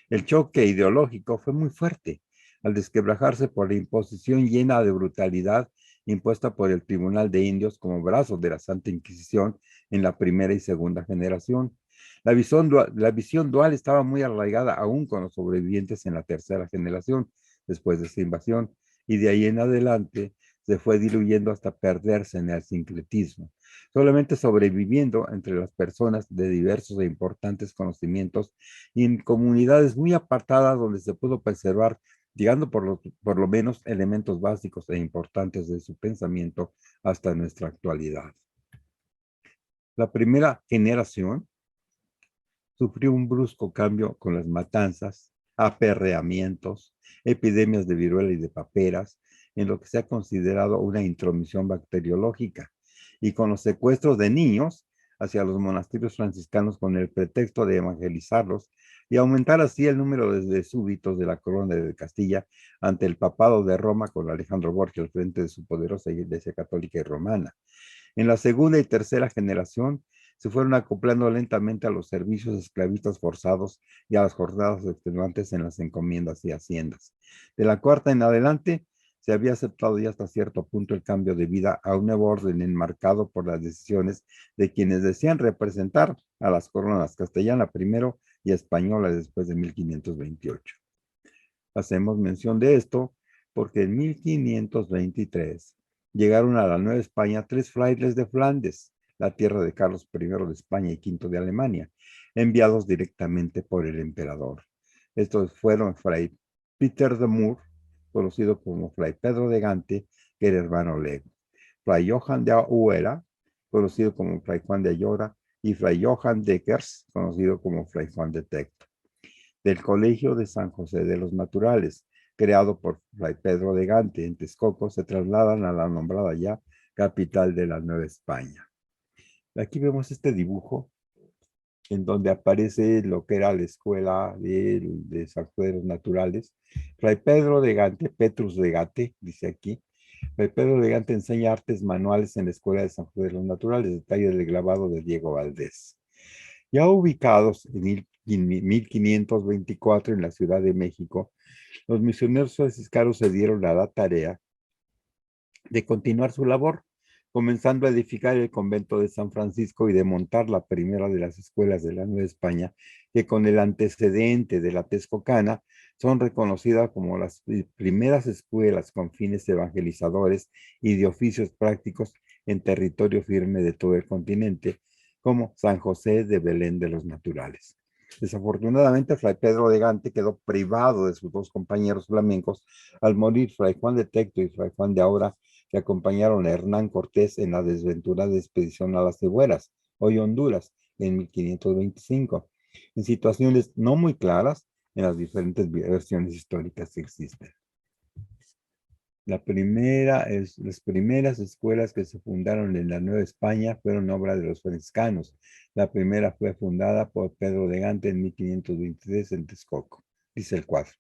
El choque ideológico fue muy fuerte al desquebrajarse por la imposición llena de brutalidad impuesta por el Tribunal de Indios como brazo de la Santa Inquisición en la primera y segunda generación. La visión dual estaba muy arraigada aún con los sobrevivientes en la tercera generación después de esa invasión, y de ahí en adelante se fue diluyendo hasta perderse en el sincretismo, solamente sobreviviendo entre las personas de diversos e importantes conocimientos y en comunidades muy apartadas donde se pudo preservar, llegando por lo menos elementos básicos e importantes de su pensamiento hasta nuestra actualidad. La primera generación sufrió un brusco cambio con las matanzas, aperreamientos, epidemias de viruela y de paperas, en lo que se ha considerado una intromisión bacteriológica, y con los secuestros de niños hacia los monasterios franciscanos con el pretexto de evangelizarlos y aumentar así el número de súbditos de la corona de Castilla ante el papado de Roma con Alejandro Borgia al frente de su poderosa iglesia católica y romana. En la segunda y tercera generación se fueron acoplando lentamente a los servicios esclavistas forzados y a las jornadas extenuantes en las encomiendas y haciendas. De la cuarta en adelante, se había aceptado ya hasta cierto punto el cambio de vida a un nuevo orden enmarcado por las decisiones de quienes decían representar a las coronas castellana primero y española después de 1528. Hacemos mención de esto porque en 1523 llegaron a la Nueva España 3 frailes de Flandes, la tierra de Carlos I de España y V de Alemania, enviados directamente por el emperador. Estos fueron Fray Peter de Moor, conocido como Fray Pedro de Gante, que era hermano lego, Fray Johan de Huera, conocido como Fray Juan de Ayora, y Fray Johan Deckers, conocido como Fray Juan de Tecto, del Colegio de San José de los Naturales, creado por Fray Pedro de Gante en Texcoco, se trasladan a la nombrada ya capital de la Nueva España. Aquí vemos este dibujo en donde aparece lo que era la escuela de San José de los Naturales. Fray Pedro de Gante, Petrus de Gante, dice aquí. Fray Pedro de Gante enseña artes manuales en la escuela de San José de los Naturales, detalle del grabado de Diego Valdés. Ya ubicados en 1524 en la Ciudad de México, los misioneros franciscanos se dieron a la tarea de continuar su labor, comenzando a edificar el convento de San Francisco y de montar la primera de las escuelas de la Nueva España, que con el antecedente de la Texcocana son reconocidas como las primeras escuelas con fines evangelizadores y de oficios prácticos en territorio firme de todo el continente, como San José de Belén de los Naturales. Desafortunadamente, Fray Pedro de Gante quedó privado de sus 2 compañeros flamencos al morir Fray Juan de Tecto y Fray Juan de Aura, que acompañaron a Hernán Cortés en la desventurada expedición a las Cebueras, hoy Honduras, en 1525, en situaciones no muy claras en las diferentes versiones históricas que existen. Las primeras escuelas que se fundaron en la Nueva España fueron obra de los franciscanos. La primera fue fundada por Pedro de Gante en 1523 en Texcoco, dice el cuadro.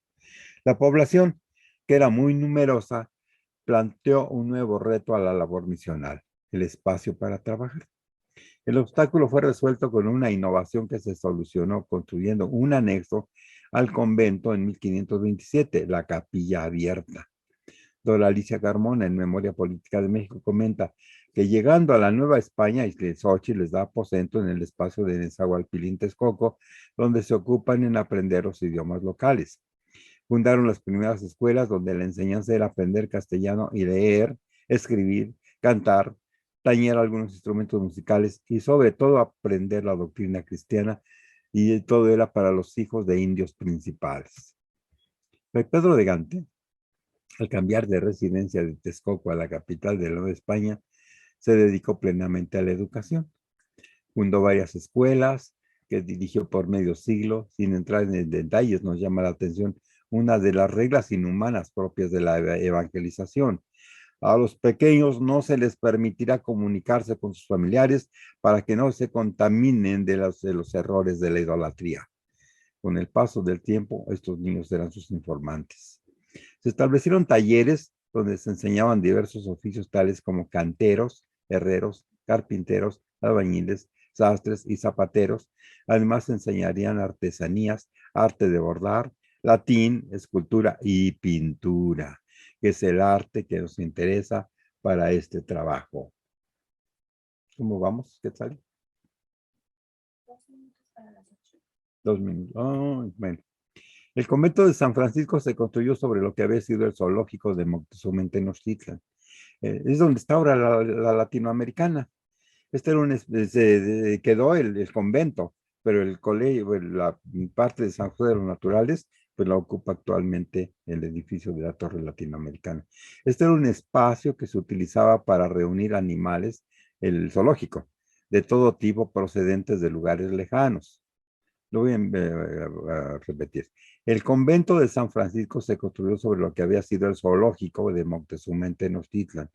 La población, que era muy numerosa, planteó un nuevo reto a la labor misional, el espacio para trabajar. El obstáculo fue resuelto con una innovación que se solucionó construyendo un anexo al convento en 1527, la Capilla Abierta. Dora Alicia Carmona, en Memoria Política de México, comenta que llegando a la Nueva España, Xochitl les da aposento en el espacio de Nezahualpilín Texcoco, donde se ocupan en aprender los idiomas locales. Fundaron las primeras escuelas donde la enseñanza era aprender castellano y leer, escribir, cantar, tañer algunos instrumentos musicales y sobre todo aprender la doctrina cristiana, y todo era para los hijos de indios principales. Fray Pedro de Gante, al cambiar de residencia de Texcoco a la capital de la Nueva España, se dedicó plenamente a la educación. Fundó varias escuelas que dirigió por medio siglo. Sin entrar en detalles, nos llama la atención una de las reglas inhumanas propias de la evangelización. A los pequeños no se les permitirá comunicarse con sus familiares para que no se contaminen de los errores de la idolatría. Con el paso del tiempo, estos niños eran sus informantes. Se establecieron talleres donde se enseñaban diversos oficios tales como canteros, herreros, carpinteros, albañiles, sastres y zapateros. Además se enseñarían artesanías, arte de bordar, latín, escultura y pintura, que es el arte que nos interesa para este trabajo. ¿Cómo vamos? ¿Qué tal? 2 minutos. Oh, bueno. El convento de San Francisco se construyó sobre lo que había sido el zoológico de Moctezuma en Tenochtitlan. Es donde está ahora la latinoamericana. Este era quedó el convento, pero el colegio, la parte de San José de los Naturales, pues la ocupa actualmente el edificio de la Torre Latinoamericana. Este era un espacio que se utilizaba para reunir animales, el zoológico, de todo tipo procedentes de lugares lejanos. Lo voy a repetir. El convento de San Francisco se construyó sobre lo que había sido el zoológico de Moctezuma en Tenochtitlan.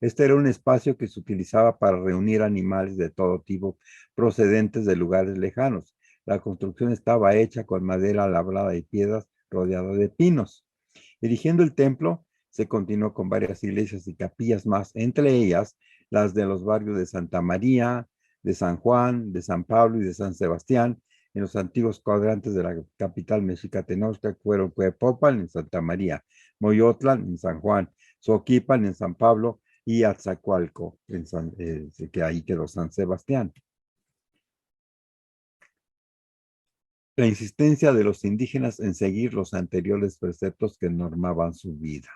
Este era un espacio que se utilizaba para reunir animales de todo tipo procedentes de lugares lejanos. La construcción estaba hecha con madera labrada y piedras rodeada de pinos. Erigiendo el templo, se continuó con varias iglesias y capillas más, entre ellas las de los barrios de Santa María, de San Juan, de San Pablo y de San Sebastián, en los antiguos cuadrantes de la capital mexica Tenochtitlan, fueron Cuepopan en Santa María, Moyotlan en San Juan, Soquipan en San Pablo y Atzacoalco, que ahí quedó San Sebastián. La insistencia de los indígenas en seguir los anteriores preceptos que normaban su vida.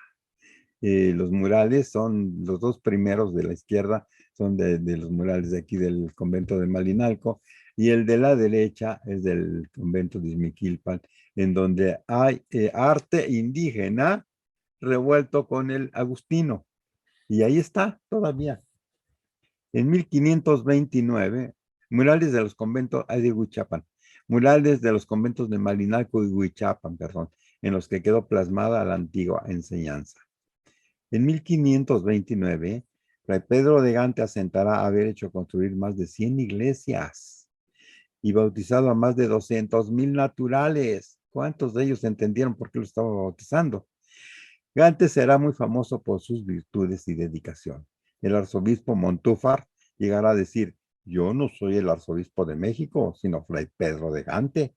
Los murales son los dos primeros de la izquierda, son de los murales de aquí del convento de Malinalco, y el de la derecha es del convento de Izmiquilpan, en donde hay arte indígena revuelto con el agustino, y ahí está todavía. En 1529, murales de los conventos de Huichapan, murales de los conventos de Malinalco y Huichapan, perdón, en los que quedó plasmada la antigua enseñanza. En 1529, Fray Pedro de Gante asentará haber hecho construir más de 100 iglesias y bautizado a más de 200,000 naturales. ¿Cuántos de ellos entendieron por qué lo estaba bautizando? Gante será muy famoso por sus virtudes y dedicación. El arzobispo Montúfar llegará a decir: yo no soy el arzobispo de México, sino Fray Pedro de Gante.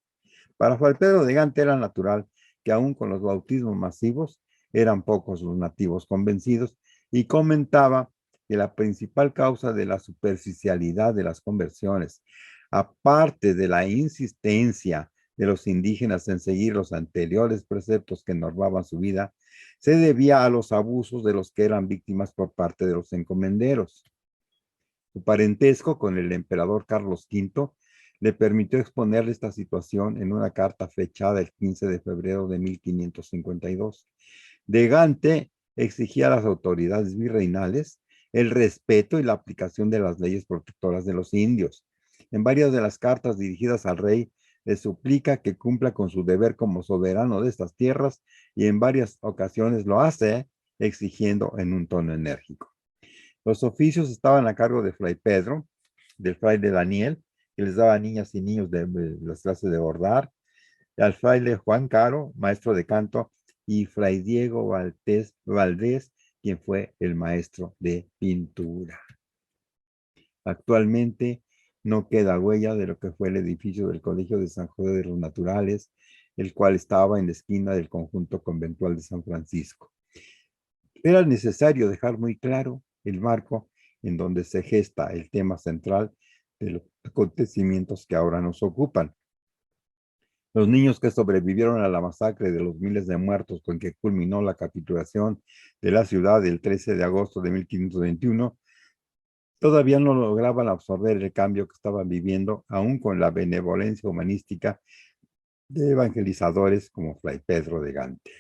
Para Fray Pedro de Gante era natural que aún con los bautismos masivos eran pocos los nativos convencidos, y comentaba que la principal causa de la superficialidad de las conversiones, aparte de la insistencia de los indígenas en seguir los anteriores preceptos que normaban su vida, se debía a los abusos de los que eran víctimas por parte de los encomenderos. Su parentesco con el emperador Carlos V le permitió exponerle esta situación en una carta fechada el 15 de febrero de 1552. De Gante exigía a las autoridades virreinales el respeto y la aplicación de las leyes protectoras de los indios. En varias de las cartas dirigidas al rey, le suplica que cumpla con su deber como soberano de estas tierras, y en varias ocasiones lo hace, exigiendo en un tono enérgico. Los oficios estaban a cargo de Fray Pedro, del fraile Daniel, que les daba a niñas y niños de las clases de bordar, al fraile Juan Caro, maestro de canto, y Fray Diego Valdés, quien fue el maestro de pintura. Actualmente no queda huella de lo que fue el edificio del Colegio de San José de los Naturales, el cual estaba en la esquina del conjunto conventual de San Francisco. Era necesario dejar muy claro el marco en donde se gesta el tema central de los acontecimientos que ahora nos ocupan. Los niños que sobrevivieron a la masacre de los miles de muertos con que culminó la capitulación de la ciudad el 13 de agosto de 1521, todavía no lograban absorber el cambio que estaban viviendo, aún con la benevolencia humanística de evangelizadores como Fray Pedro de Gante.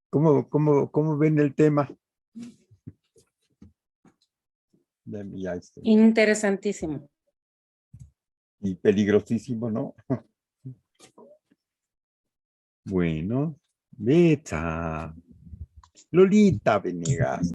¿Cómo ven el tema? Interesantísimo. Y peligrosísimo, ¿no? Bueno, Betsa, Lolita Venegas.